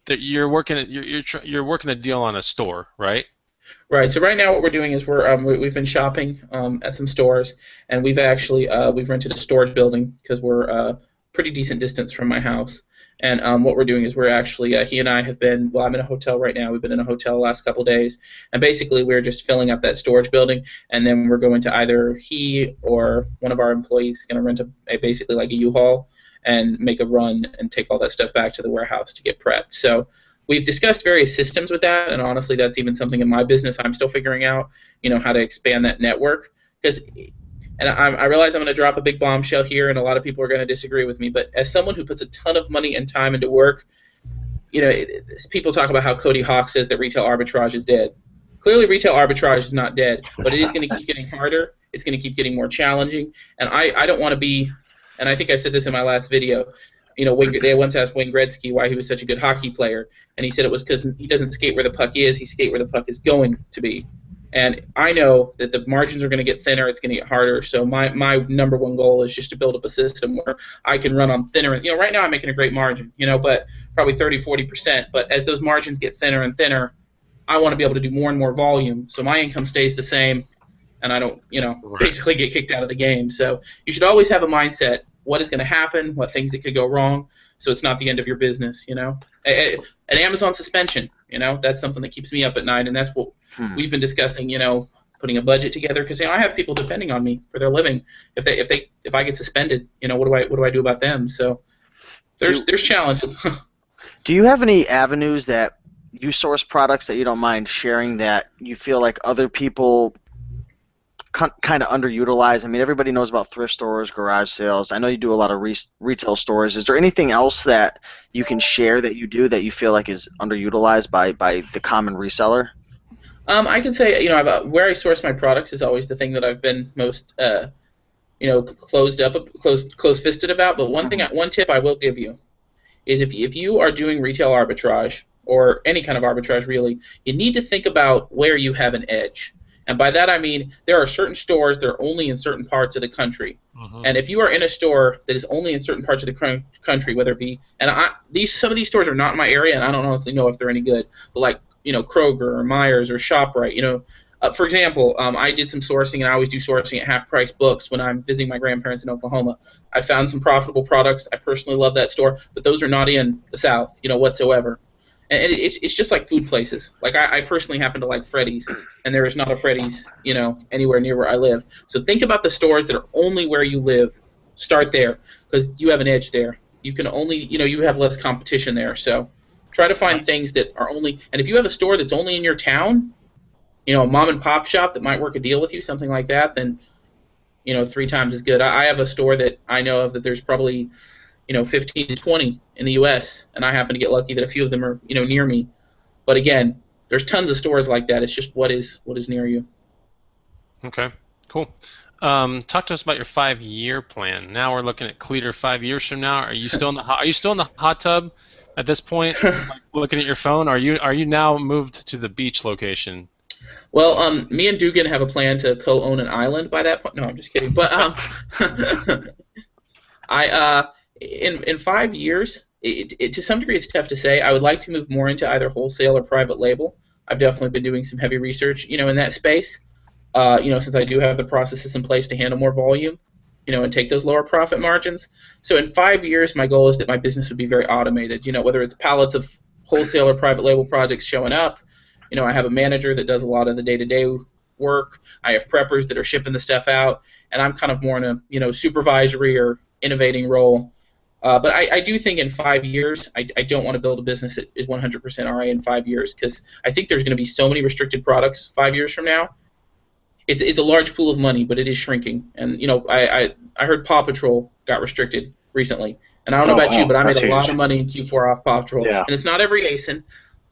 you're working a deal on a store, right? Right. So right now, what we're doing is we've been shopping at some stores, and we've actually we've rented a storage building because we're a pretty decent distance from my house. And what we're doing is we're actually he and I have been. Well, I'm in a hotel right now. We've been in a hotel the last couple of days, and basically we're just filling up that storage building, and then we're going to either he or one of our employees is going to rent basically like a U-Haul and make a run and take all that stuff back to the warehouse to get prepped. So we've discussed various systems with that, and honestly, that's even something in my business I'm still figuring out, how to expand that network. And I realize I'm going to drop a big bombshell here, and a lot of people are going to disagree with me, but as someone who puts a ton of money and time into work, people talk about how Cody Hawk says that retail arbitrage is dead. Clearly, retail arbitrage is not dead, but it is going to keep getting harder. It's going to keep getting more challenging, and I don't want to be, and I think I said this in my last video, they once asked Wayne Gretzky why he was such a good hockey player, and he said it was because he doesn't skate where the puck is, he skates where the puck is going to be. And I know that the margins are going to get thinner, it's going to get harder, so my number one goal is just to build up a system where I can run on thinner. Right now I'm making a great margin, but probably 30-40%, but as those margins get thinner and thinner, I want to be able to do more and more volume, so my income stays the same, and I don't, basically get kicked out of the game. So you should always have a mindset, what is going to happen, what things that could go wrong, so it's not the end of your business, An Amazon suspension, that's something that keeps me up at night, and that's what we've been discussing, putting a budget together, because I have people depending on me for their living. If I get suspended, what do I do about them? So there's challenges. Do you have any avenues that you source products that you don't mind sharing that you feel like other people kind of underutilize? I mean, everybody knows about thrift stores, garage sales. I know you do a lot of retail stores. Is there anything else that you can share that you do that you feel like is underutilized by the common reseller? I can say, where I source my products is always the thing that I've been most, close-fisted about. But one tip I will give you is if you are doing retail arbitrage or any kind of arbitrage really, you need to think about where you have an edge. And by that I mean there are certain stores that are only in certain parts of the country. And if you are in a store that is only in certain parts of the country, whether it be, and some of these stores are not in my area, and I don't honestly know if they're any good, but like Kroger or Myers or ShopRite, for example, I did some sourcing, and I always do sourcing at half-price books when I'm visiting my grandparents in Oklahoma. I found some profitable products. I personally love that store, but those are not in the South, whatsoever. And it's just like food places. Like I personally happen to like Freddy's, and there is not a Freddy's, anywhere near where I live. So think about the stores that are only where you live. Start there, because you have an edge there. You can only, you have less competition there. So try to find things that are only, and if you have a store that's only in your town, a mom and pop shop that might work a deal with you, something like that, then, 3 times as good. I have a store that I know of that there's probably 15 to 20 in the U.S., and I happen to get lucky that a few of them are, near me. But again, there's tons of stores like that. It's just what is near you. Okay, cool. Talk to us about your 5-year plan. Now we're looking at Cleator 5 years from now. Are you still in the hot tub at this point, like looking at your phone? Are you now moved to the beach location? Well, me and Dugan have a plan to co-own an island by that point. No, I'm just kidding. But in 5 years, to some degree, it's tough to say. I would like to move more into either wholesale or private label. I've definitely been doing some heavy research, in that space. Since I do have the processes in place to handle more volume, and take those lower profit margins. So in 5 years, my goal is that my business would be very automated. Whether it's pallets of wholesale or private label projects showing up. I have a manager that does a lot of the day-to-day work. I have preppers that are shipping the stuff out, and I'm kind of more in a supervisory or innovating role. But I do think in 5 years, I don't want to build a business that is 100% RA in 5 years, because I think there's going to be so many restricted products 5 years from now. It's a large pool of money, but it is shrinking. And I heard Paw Patrol got restricted recently, and I don't know about you, but I made a lot of money in Q4 off Paw Patrol. Yeah. And it's not every ASIN,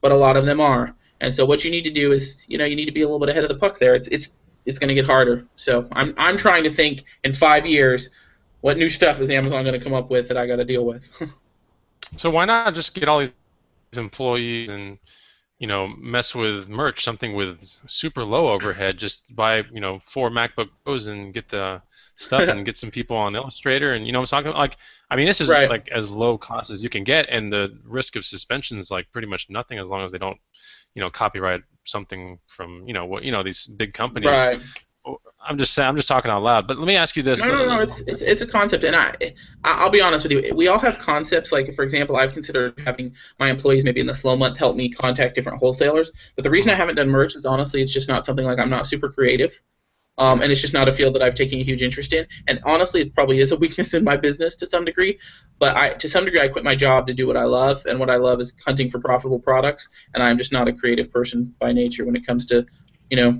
but a lot of them are. And so what you need to do is, you need to be a little bit ahead of the puck there. It's going to get harder. So I'm trying to think in 5 years, what new stuff is Amazon going to come up with that I got to deal with? So why not just get all these employees and mess with merch, something with super low overhead? Just buy 4 MacBook Pros and get the stuff and get some people on Illustrator, and I'm talking like, I mean, this is right. Like as low cost as you can get, and the risk of suspension is like pretty much nothing as long as they don't copyright something from these big companies. Right. I'm just talking out loud. But let me ask you this. No. It's a concept, and I'll be honest with you. We all have concepts. Like, for example, I've considered having my employees maybe in the slow month help me contact different wholesalers. But the reason I haven't done merch is honestly it's just not something, like, I'm not super creative. And it's just not a field that I've taken a huge interest in. And honestly, it probably is a weakness in my business to some degree. But to some degree, I quit my job to do what I love, and what I love is hunting for profitable products. And I'm just not a creative person by nature when it comes to,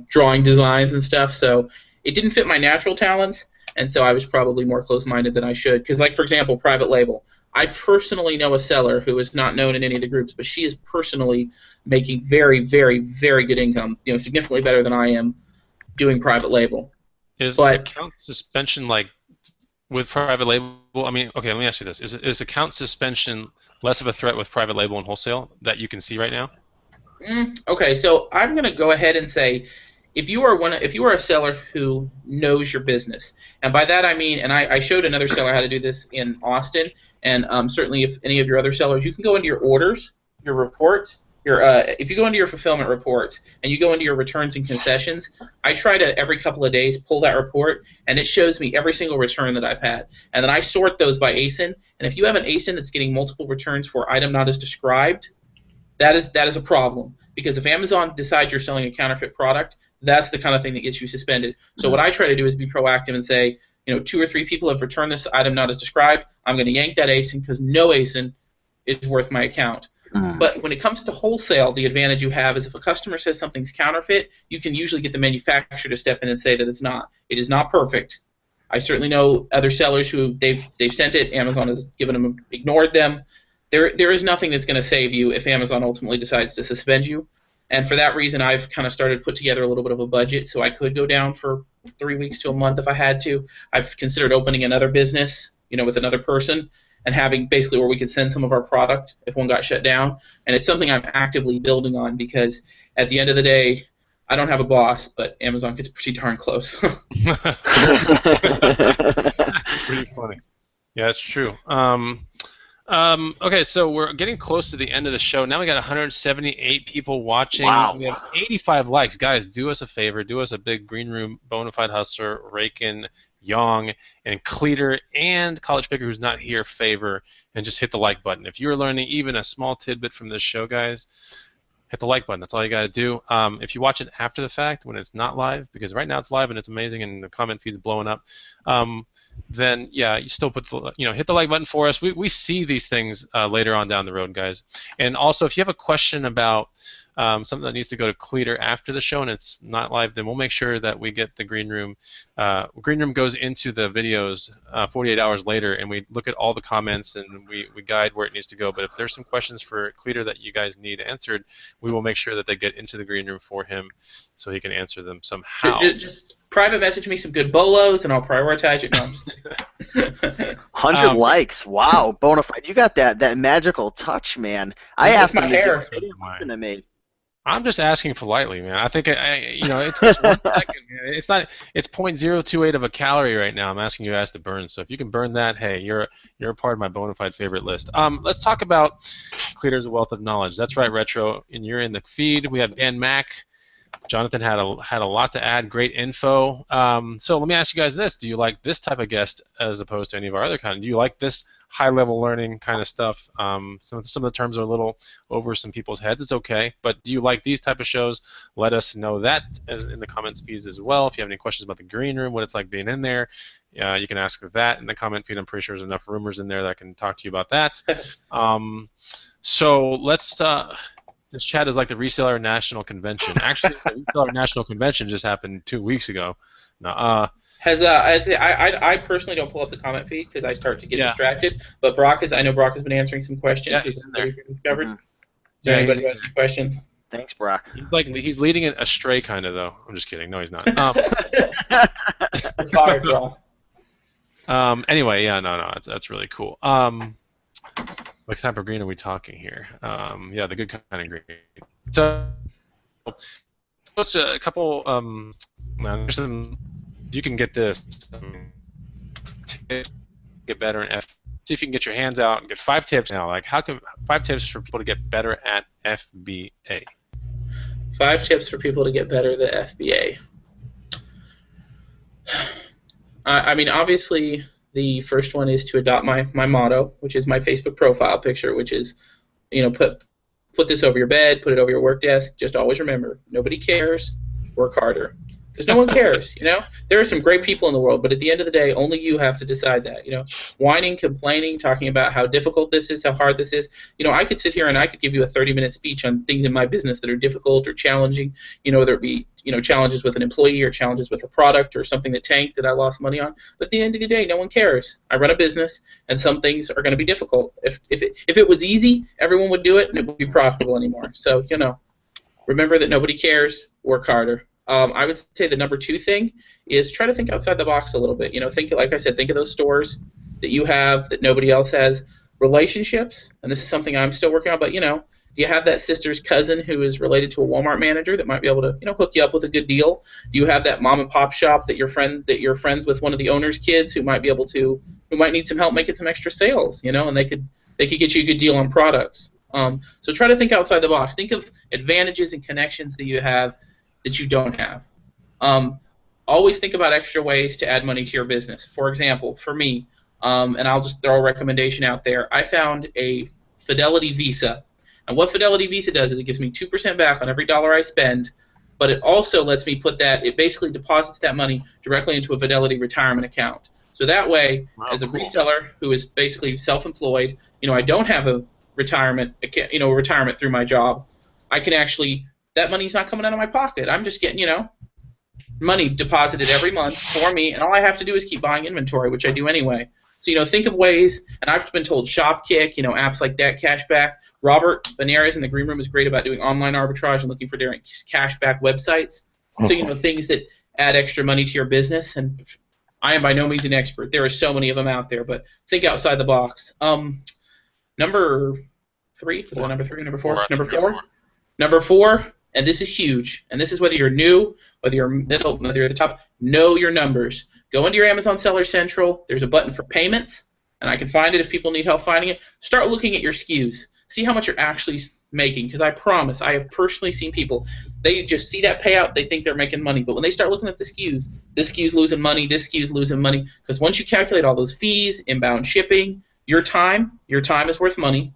drawing designs and stuff. So it didn't fit my natural talents, and so I was probably more close-minded than I should. Because, like, for example, private label. I personally know a seller who is not known in any of the groups, but she is personally making very, very, very good income, significantly better than I am doing private label. Is account suspension like with private label? I mean, okay, let me ask you this: is account suspension less of a threat with private label and wholesale that you can see right now? Okay, so I'm going to go ahead and say, if you are a seller who knows your business, and by that I mean, and I showed another seller how to do this in Austin, and certainly if any of your other sellers, you can go into your orders, your reports. If you go into your fulfillment reports and you go into your returns and concessions, I try to every couple of days pull that report, and it shows me every single return that I've had. And then I sort those by ASIN. And if you have an ASIN that's getting multiple returns for item not as described, that is a problem. Because if Amazon decides you're selling a counterfeit product, that's the kind of thing that gets you suspended. So what I try to do is be proactive and say, 2 or 3 people have returned this item not as described. I'm going to yank that ASIN because no ASIN is worth my account. But when it comes to wholesale, the advantage you have is if a customer says something's counterfeit, you can usually get the manufacturer to step in and say that it's not. It is not perfect. I certainly know other sellers who they've sent it, Amazon has ignored them. There is nothing that's going to save you if Amazon ultimately decides to suspend you. And for that reason, I've kind of started to put together a little bit of a budget so I could go down for 3 weeks to a month if I had to. I've considered opening another business, with another person, and having basically where we could send some of our product if one got shut down. And it's something I'm actively building on because at the end of the day, I don't have a boss, but Amazon gets pretty darn close. Pretty funny. Yeah, that's true. Okay, so we're getting close to the end of the show. Now we got 178 people watching. Wow. We have 85 likes. Guys, do us a favor. Do us a big Green Room Bonafide Hustler, Raiken, Young, and Cleator, and College Picker who's not here favor, and just hit the like button. If you're learning even a small tidbit from this show, guys, hit the like button. That's all you got to do. If you watch it after the fact, when it's not live, because right now it's live and it's amazing and the comment feed's blowing up, then yeah, you still hit the like button for us. We see these things later on down the road, guys. And also, if you have a question about something that needs to go to Cleator after the show and it's not live, then we'll make sure that we get the Green Room. Green Room goes into the videos 48 hours later, and we look at all the comments and we guide where it needs to go. But if there's some questions for Cleator that you guys need answered, we will make sure that they get into the Green Room for him so he can answer them somehow. Just private message me some good bolos, and I'll prioritize it. No, I'm just 100 likes. Wow, Bonafide. You got that magical touch, man. I asked my him hair. to listen to me. I'm just asking politely, man. I think it takes 1 second. Man. It's 0.028 of a calorie right now. I'm asking you guys to burn. So if you can burn that, hey, you're a part of my bona fide favorite list. Let's talk about Cleator's wealth of knowledge. That's right, Retro, and you're in the feed. We have Dan Mack. Jonathan had a lot to add. Great info. So let me ask you guys this: do you like this type of guest as opposed to any of our other kind? Do you like this high-level learning kind of stuff? Some of the terms are a little over some people's heads. It's okay. But do you like these type of shows? Let us know that in the comments feeds as well. If you have any questions about the Green Room, what it's like being in there, you can ask that in the comment feed. I'm pretty sure there's enough rumors in there that I can talk to you about that. So let's. This chat is like the Reseller National Convention. Actually, the Reseller National Convention just happened 2 weeks ago. No, I personally don't pull up the comment feed because I start to get distracted. But I know Brock has been answering some questions. Yeah, he's in there. Covered. Is there anybody who has any questions? Thanks, Brock. He's leading it astray, kind of though. I'm just kidding. No, he's not. You're fired, Brock. Anyway, yeah, no, that's really cool. What type of green are we talking here? Yeah, the good kind of green. So, just a couple. You can get this. Get better in F. See if you can get your hands out and get 5 tips now. Like, how can 5 tips for people to get better at FBA? 5 tips for people to get better at the FBA. I mean, obviously. The first one is to adopt my motto, which is my Facebook profile picture, which is, put this over your bed, put it over your work desk. Just always remember, nobody cares. Work harder. because no one cares. There are some great people in the world, but at the end of the day, only you have to decide that. Whining, complaining, talking about how difficult this is, how hard this is. I could sit here and I could give you a 30-minute speech on things in my business that are difficult or challenging. Whether it be challenges with an employee or challenges with a product or something that tanked that I lost money on. But at the end of the day, no one cares. I run a business, and some things are going to be difficult. If it was easy, everyone would do it, and it would be profitable anymore. So remember that nobody cares. Work harder. I would say the number 2 thing is try to think outside the box a little bit. Think, like I said, think of those stores that you have that nobody else has. Relationships, and this is something I'm still working on, but do you have that sister's cousin who is related to a Walmart manager that might be able to hook you up with a good deal? Do you have that mom and pop shop that you're friends with one of the owner's kids who might need some help making some extra sales, and they could get you a good deal on products. So try to think outside the box. Think of advantages and connections that you have that you don't have. Always think about extra ways to add money to your business. For example, for me, and I'll just throw a recommendation out there, I found a Fidelity Visa. And what Fidelity Visa does is it gives me 2% back on every dollar I spend, but it also lets me it basically deposits that money directly into a Fidelity retirement account. So that way, as a reseller who is basically self-employed, I don't have a retirement through my job. I can actually, that money's not coming out of my pocket. I'm just getting, money deposited every month for me, and all I have to do is keep buying inventory, which I do anyway. So, think of ways, and I've been told Shopkick, apps like that, Cashback. Robert Benares in the Green Room is great about doing online arbitrage and looking for different cashback websites. So, things that add extra money to your business, and I am by no means an expert. There are so many of them out there, but think outside the box. Number 3, was that number 3 or number 4? Number 4. Number 4, and this is huge, and this is whether you're new, whether you're middle, whether you're at the top, know your numbers. Go into your Amazon Seller Central. There's a button for payments, and I can find it if people need help finding it. Start looking at your SKUs. See how much you're actually making, because I promise, I have personally seen people, they just see that payout, they think they're making money, but when they start looking at the SKUs, this SKU's losing money, this SKU's losing money, because once you calculate all those fees, inbound shipping, your time is worth money.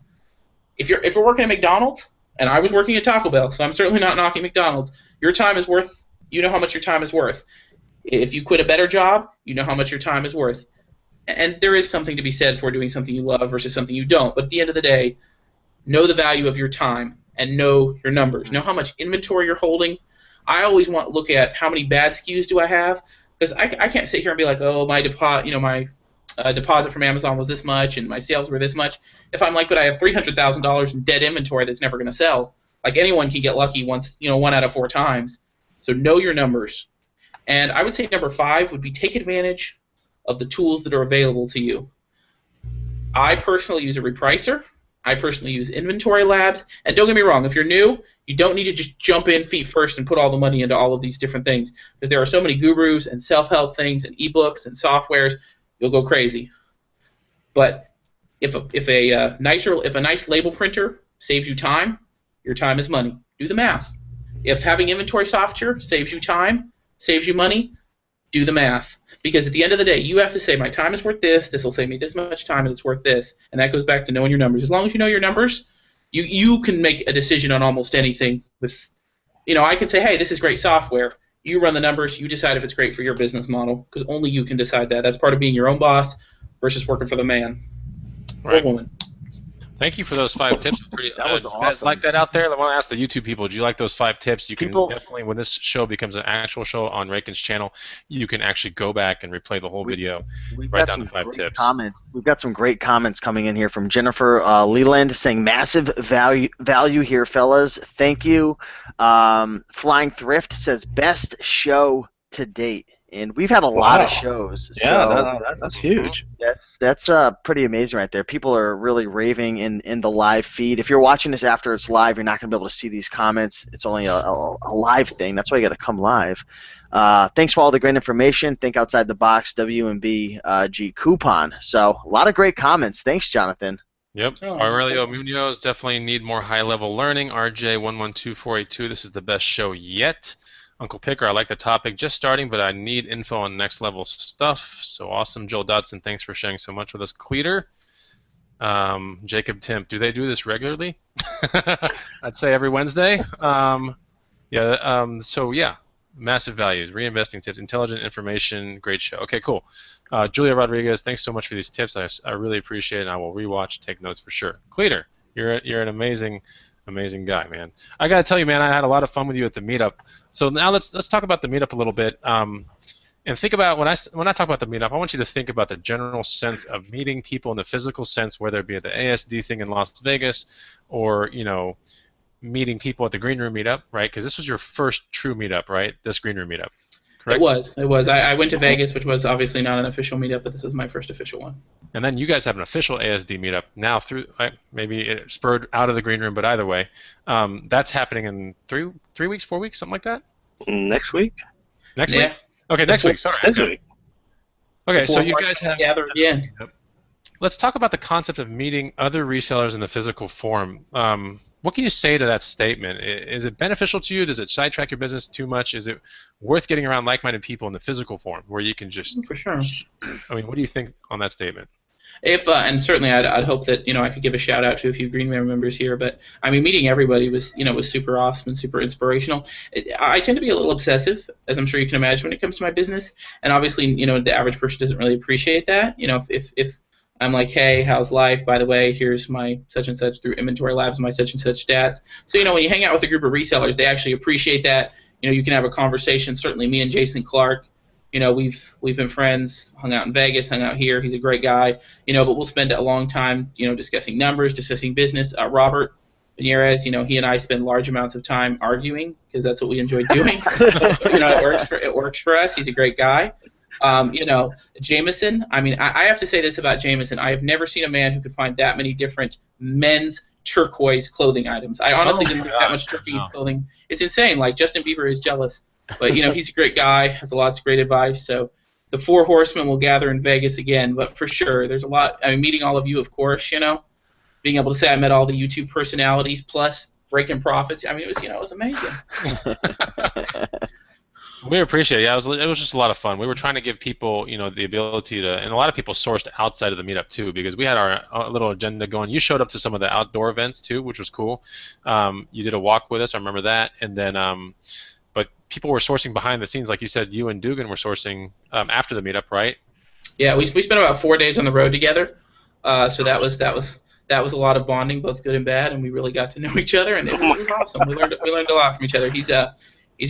If we're working at McDonald's, and I was working at Taco Bell, so I'm certainly not knocking McDonald's, your time is worth, you know how much your time is worth. If you quit a better job, you know how much your time is worth. And there is something to be said for doing something you love versus something you don't, but at the end of the day, know the value of your time and know your numbers. Know how much inventory you're holding. I always want to look at how many bad SKUs do I have, because I can't sit here and be like, oh, my deposit from Amazon was this much and my sales were this much. If I'm like, but I have $300,000 in dead inventory that's never going to sell, like anyone can get lucky once, 1 out of 4 times. So know your numbers. And I would say number 5 would be take advantage of the tools that are available to you. I personally use a repricer. I personally use inventory labs. And don't get me wrong, if you're new, you don't need to just jump in feet first and put all the money into all of these different things, because there are so many gurus and self-help things and ebooks and softwares, you'll go crazy. But if a nice label printer saves you time, your time is money. Do the math. If having inventory software saves you time, saves you money, do the math. Because at the end of the day, you have to say, my time is worth this, this will save me this much time, and it's worth this. And that goes back to knowing your numbers. As long as you know your numbers, you can make a decision on almost anything. I can say, hey, this is great software. You run the numbers, you decide if it's great for your business model, because only you can decide that. That's part of being your own boss versus working for the man or woman. Thank you for those 5 tips. That was awesome. Like that out there. I want to ask the YouTube people, do you like those 5 tips? You can definitely, when this show becomes an actual show on Raiken's channel, you can actually go back and replay the whole video, write down the 5 tips. We've got some great comments coming in here from Jennifer Leland saying, massive value here, fellas. Thank you. Flying Thrift says, best show to date. And we've had a lot of shows. Yeah, that's huge. That's pretty amazing right there. People are really raving in the live feed. If you're watching this after it's live, you're not going to be able to see these comments. It's only a live thing. That's why you got to come live. Thanks for all the great information. Think outside the box, WMBG coupon. So a lot of great comments. Thanks, Jonathan. Yep. Aurelio Munoz, definitely need more high-level learning. RJ112482, this is the best show yet. Uncle Picker, I like the topic. Just starting, but I need info on next level stuff. So awesome. Joel Dodson, thanks for sharing so much with us. Cleator. Jacob Timp, do they do this regularly? I'd say every Wednesday. So yeah, massive values, reinvesting tips, intelligent information, great show. Okay, cool. Julia Rodriguez, thanks so much for these tips. I really appreciate it, and I will rewatch, take notes for sure. Cleator, you're an amazing guy, man. I gotta tell you, man, I had a lot of fun with you at the meetup. So now let's talk about the meetup a little bit. And think about, when I talk about the meetup, I want you to think about the general sense of meeting people in the physical sense, whether it be at the ASD thing in Las Vegas, or meeting people at the Green Room meetup, right? Because this was your first true meetup, right? This Green Room meetup. Correct? It was. I went to Vegas, which was obviously not an official meetup, but this was my first official one. And then you guys have an official ASD meetup now through, maybe it spurred out of the Green Room, but either way, that's happening in 3 weeks, 4 weeks, something like that? Next week? Next week? Okay, next week, sorry. Next week. Okay, so you guys have... Gather again. Let's talk about the concept of meeting other resellers in the physical form. What can you say to that statement? Is it beneficial to you? Does it sidetrack your business too much? Is it worth getting around like-minded people in the physical form where you can just... For sure. I mean, what do you think on that statement? If and certainly I'd hope that I could give a shout out to a few Green Room members here, but I mean meeting everybody was was super awesome and super inspirational. I tend to be a little obsessive, as I'm sure you can imagine, when it comes to my business, and obviously the average person doesn't really appreciate that. If I'm like, hey, how's life? By the way, here's my such and such through Inventory Labs, my such and such stats. So when you hang out with a group of resellers, they actually appreciate that. You can have a conversation. Certainly, me and Jason Clark. We've been friends, hung out in Vegas, hung out here. He's a great guy, but we'll spend a long time, discussing numbers, discussing business. Robert Benitez, he and I spend large amounts of time arguing because that's what we enjoy doing. It works for us. He's a great guy. Jameson. I mean, I have to say this about Jameson. I have never seen a man who could find that many different men's turquoise clothing items. I honestly didn't think that much turquoise clothing. It's insane. Like Justin Bieber is jealous. But he's a great guy, has lots of great advice. So the 4 horsemen will gather in Vegas again. But for sure, there's a lot. I mean, meeting all of you, of course. Being able to say I met all the YouTube personalities plus Raiken profits. I mean, it was amazing. We appreciate it. Yeah, it was just a lot of fun. We were trying to give people, the ability to, and a lot of people sourced outside of the meetup too, because we had our little agenda going. You showed up to some of the outdoor events too, which was cool. You did a walk with us. I remember that, and then. But people were sourcing behind the scenes, like you said. You and Dugan were sourcing after the meetup, right? Yeah, we spent about 4 days on the road together. So that was a lot of bonding, both good and bad, and we really got to know each other, and it was awesome. We learned a lot from each other. He's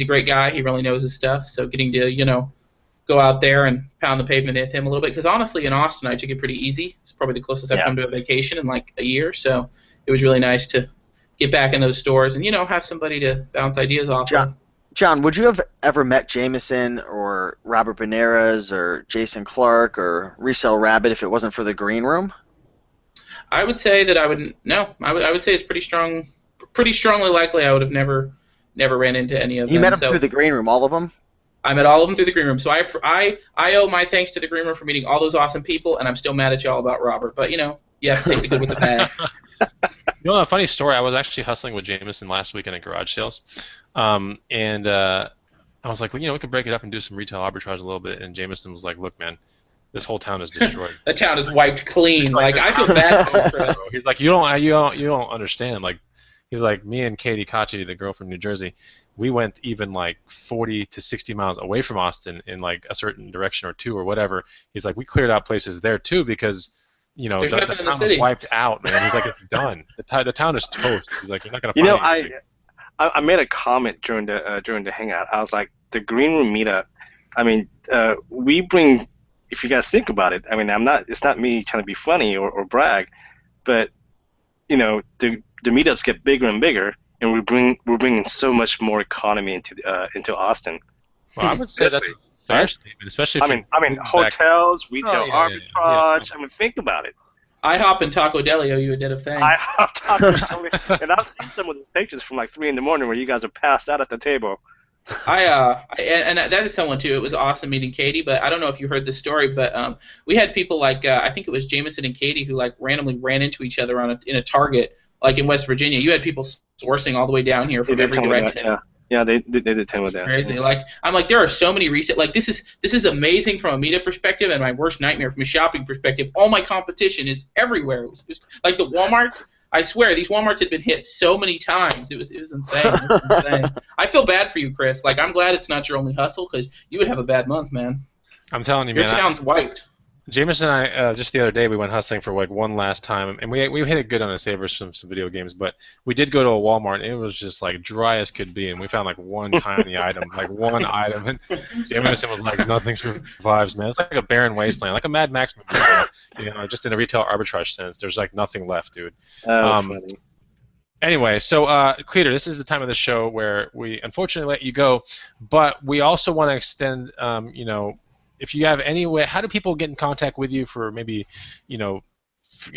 a great guy. He really knows his stuff. So getting to go out there and pound the pavement with him a little bit, because honestly, in Austin, I took it pretty easy. It's probably the closest I've come to a vacation in like a year. So it was really nice to get back in those stores and have somebody to bounce ideas off of. John, would you have ever met Jameson or Robert Benitez or Jason Clark or Resell Rabbit if it wasn't for the Green Room? I would say that I wouldn't. No, I would say it's pretty strongly likely I would have never ran into any of them. You met them through the Green Room, all of them? I met all of them through the Green Room. So I owe my thanks to the Green Room for meeting all those awesome people, and I'm still mad at y'all about Robert. But you have to take the good with the bad. A funny story. I was actually hustling with Jameson last weekend at garage sales. And I was like, we could break it up and do some retail arbitrage a little bit. And Jameson was like, look, man, this whole town is destroyed. The town is wiped clean. Like I feel bad for us. He's like, you don't understand. Like, he's like, me and Katie Kachi, the girl from New Jersey, we went even like 40 to 60 miles away from Austin in like a certain direction or two or whatever. He's like, we cleared out places there too because the town was wiped out, man. He's like, it's done. The town is toast. He's like, you're not gonna find anything. I made a comment during the hangout. I was like, the Green Room meetup. I mean, we bring. If you guys think about it, I mean, it's not me trying to be funny or brag, but the meetups get bigger and bigger, and we're bringing so much more economy into Austin. Well, I would say that's a fair statement, especially. I mean, hotels, retail arbitrage. I mean, think about it. IHOP and Taco Deli owe you a debt of thanks. IHOP, Taco Deli, and I've seen some of the pictures from like 3 a.m. where you guys are passed out at the table. And that is someone too. It was awesome meeting Katie, but I don't know if you heard this story, but we had people like I think it was Jameson and Katie who like randomly ran into each other in a Target like in West Virginia. You had people sourcing all the way down here from every direction. Yeah, they did tell me that. Crazy. Like I'm like, there are so many recent. Like this is amazing from a meetup perspective, and my worst nightmare from a shopping perspective. All my competition is everywhere. It was like the WalMarts. I swear these Walmarts had been hit so many times. It was insane. It was insane. I feel bad for you, Chris. Like, I'm glad it's not your only hustle, because you would have a bad month, man. I'm telling you, Your man. town's wiped. Jameson and I, just the other day, we went hustling for like one last time, and we hit it good on the savers from some video games, but we did go to a Walmart, and it was just like dry as could be, and we found like one tiny item, like one item, and Jameson was like, nothing survives, man. It's like a barren wasteland, like a Mad Max movie, you know, just in a retail arbitrage sense. There's like nothing left, dude. Funny. Anyway, so Cleator, this is the time of the show where we unfortunately let you go, but we also want to extend, you know, if you have any way, how do people get in contact with you for maybe, you know,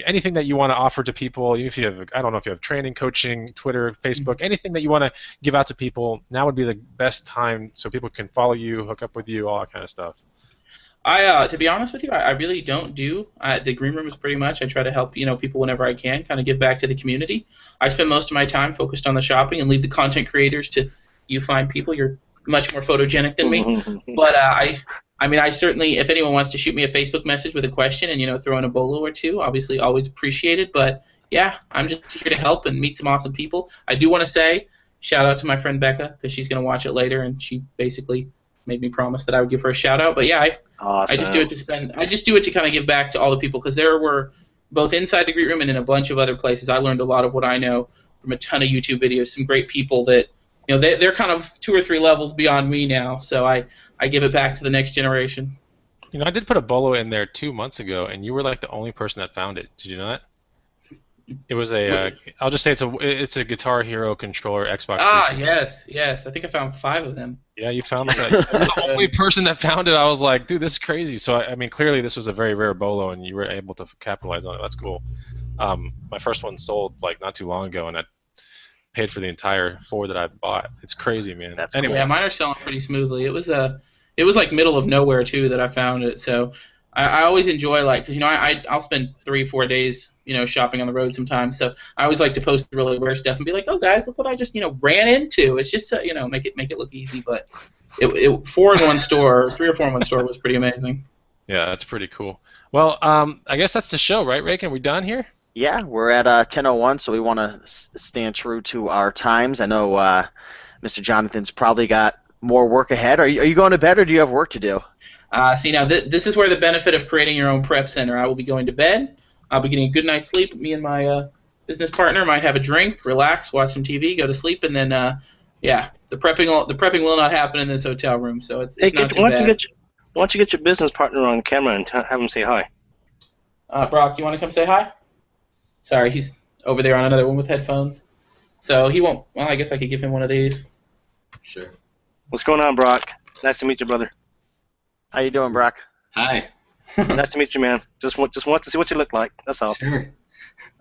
anything that you want to offer to people? Even if you have, I don't know if you have training, coaching, Twitter, Facebook, anything that you want to give out to people, now would be the best time so people can follow you, hook up with you, all that kind of stuff. To be honest with you, I really don't do. The green room is pretty much, I try to help, you know, people whenever I can, kind of give back to the community. I spend most of my time focused on the shopping and leave the content creators to you fine people. You're much more photogenic than me. But I mean, I certainly, if anyone wants to shoot me a Facebook message with a question and, you know, throw in a bolo or two, obviously always appreciate it. But, yeah, I'm just here to help and meet some awesome people. I do want to say, shout out to my friend Becca, because she's going to watch it later, and she basically made me promise that I would give her a shout out. But, yeah, Awesome. I just do it to kind of give back to all the people, because there were, both inside the Greet Room and in a bunch of other places, I learned a lot of what I know from a ton of YouTube videos, some great people that, you know, they're kind of 2 or 3 levels beyond me now, so I give it back to the next generation. You know, I did put a bolo in there 2 months ago, and you were like the only person that found it. Did you know that? It was a, I'll just say it's a Guitar Hero controller Xbox. Yes. I think I found 5 of them. Yeah, you found like the only person that found it. I was like, dude, this is crazy. So I mean, clearly this was a very rare bolo, and you were able to capitalize on it. That's cool. My first one sold like not too long ago, and I paid for the entire 4 that I bought. It's crazy, man. That's anyway. cool. Yeah, mine are selling pretty smoothly. It was like middle of nowhere too that I found it. So I always enjoy, like, because, you know, I'll spend 3 or 4 days, you know, shopping on the road sometimes. So I always like to post the really rare stuff and be like, oh guys, look what I just, you know, ran into. It's just you know, make it look easy. But it 4 in one store, or 3 or 4 in one store was pretty amazing. Yeah, that's pretty cool. Well, I guess that's the show, right, Raiken? We done here? Yeah, we're at 10:01, so we want to stand true to our times. I know Mr. Jonathan's probably got more work ahead. Are you going to bed, or do you have work to do? See, now this is where the benefit of creating your own prep center. I will be going to bed. I'll be getting a good night's sleep. Me and my business partner might have a drink, relax, watch some TV, go to sleep, and then yeah, the prepping will not happen in this hotel room, so it's not too bad. Why don't you get your business partner on camera and have him say hi? Brock, you want to come say hi? Sorry, he's over there on another one with headphones. So he won't. Well, I guess I could give him one of these. Sure. What's going on, Brock? Nice to meet you, brother. How you doing, Brock? Hi. Nice to meet you, man. Just want to see what you look like. That's all. Sure.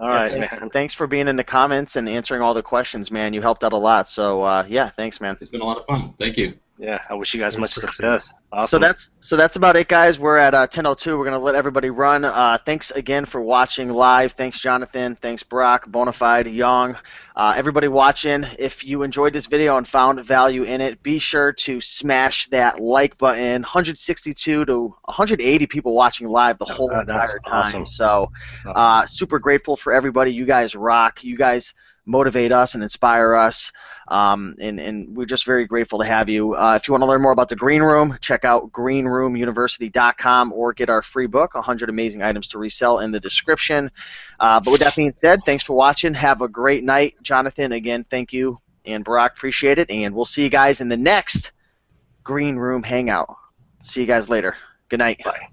All right, man. Thanks for being in the comments and answering all the questions, man. You helped out a lot. So yeah, thanks, man. It's been a lot of fun. Thank you. Yeah, I wish you guys much success. Awesome. So that's about it, guys. We're at 10:02. We're gonna let everybody run. Thanks again for watching live. Thanks, Jonathan. Thanks, Brock, Bonafide, Young, everybody watching. If you enjoyed this video and found value in it, be sure to smash that like button. 162 to 180 people watching live the whole entire time. Awesome. So super grateful for everybody. You guys rock. You guys motivate us and inspire us. And we're just very grateful to have you. If you want to learn more about the Green Room, check out greenroomuniversity.com or get our free book, 100 Amazing Items to Resell, in the description. But with that being said, thanks for watching. Have a great night. Jonathan, again, thank you. And Barack, appreciate it. And we'll see you guys in the next Green Room Hangout. See you guys later. Good night. Bye.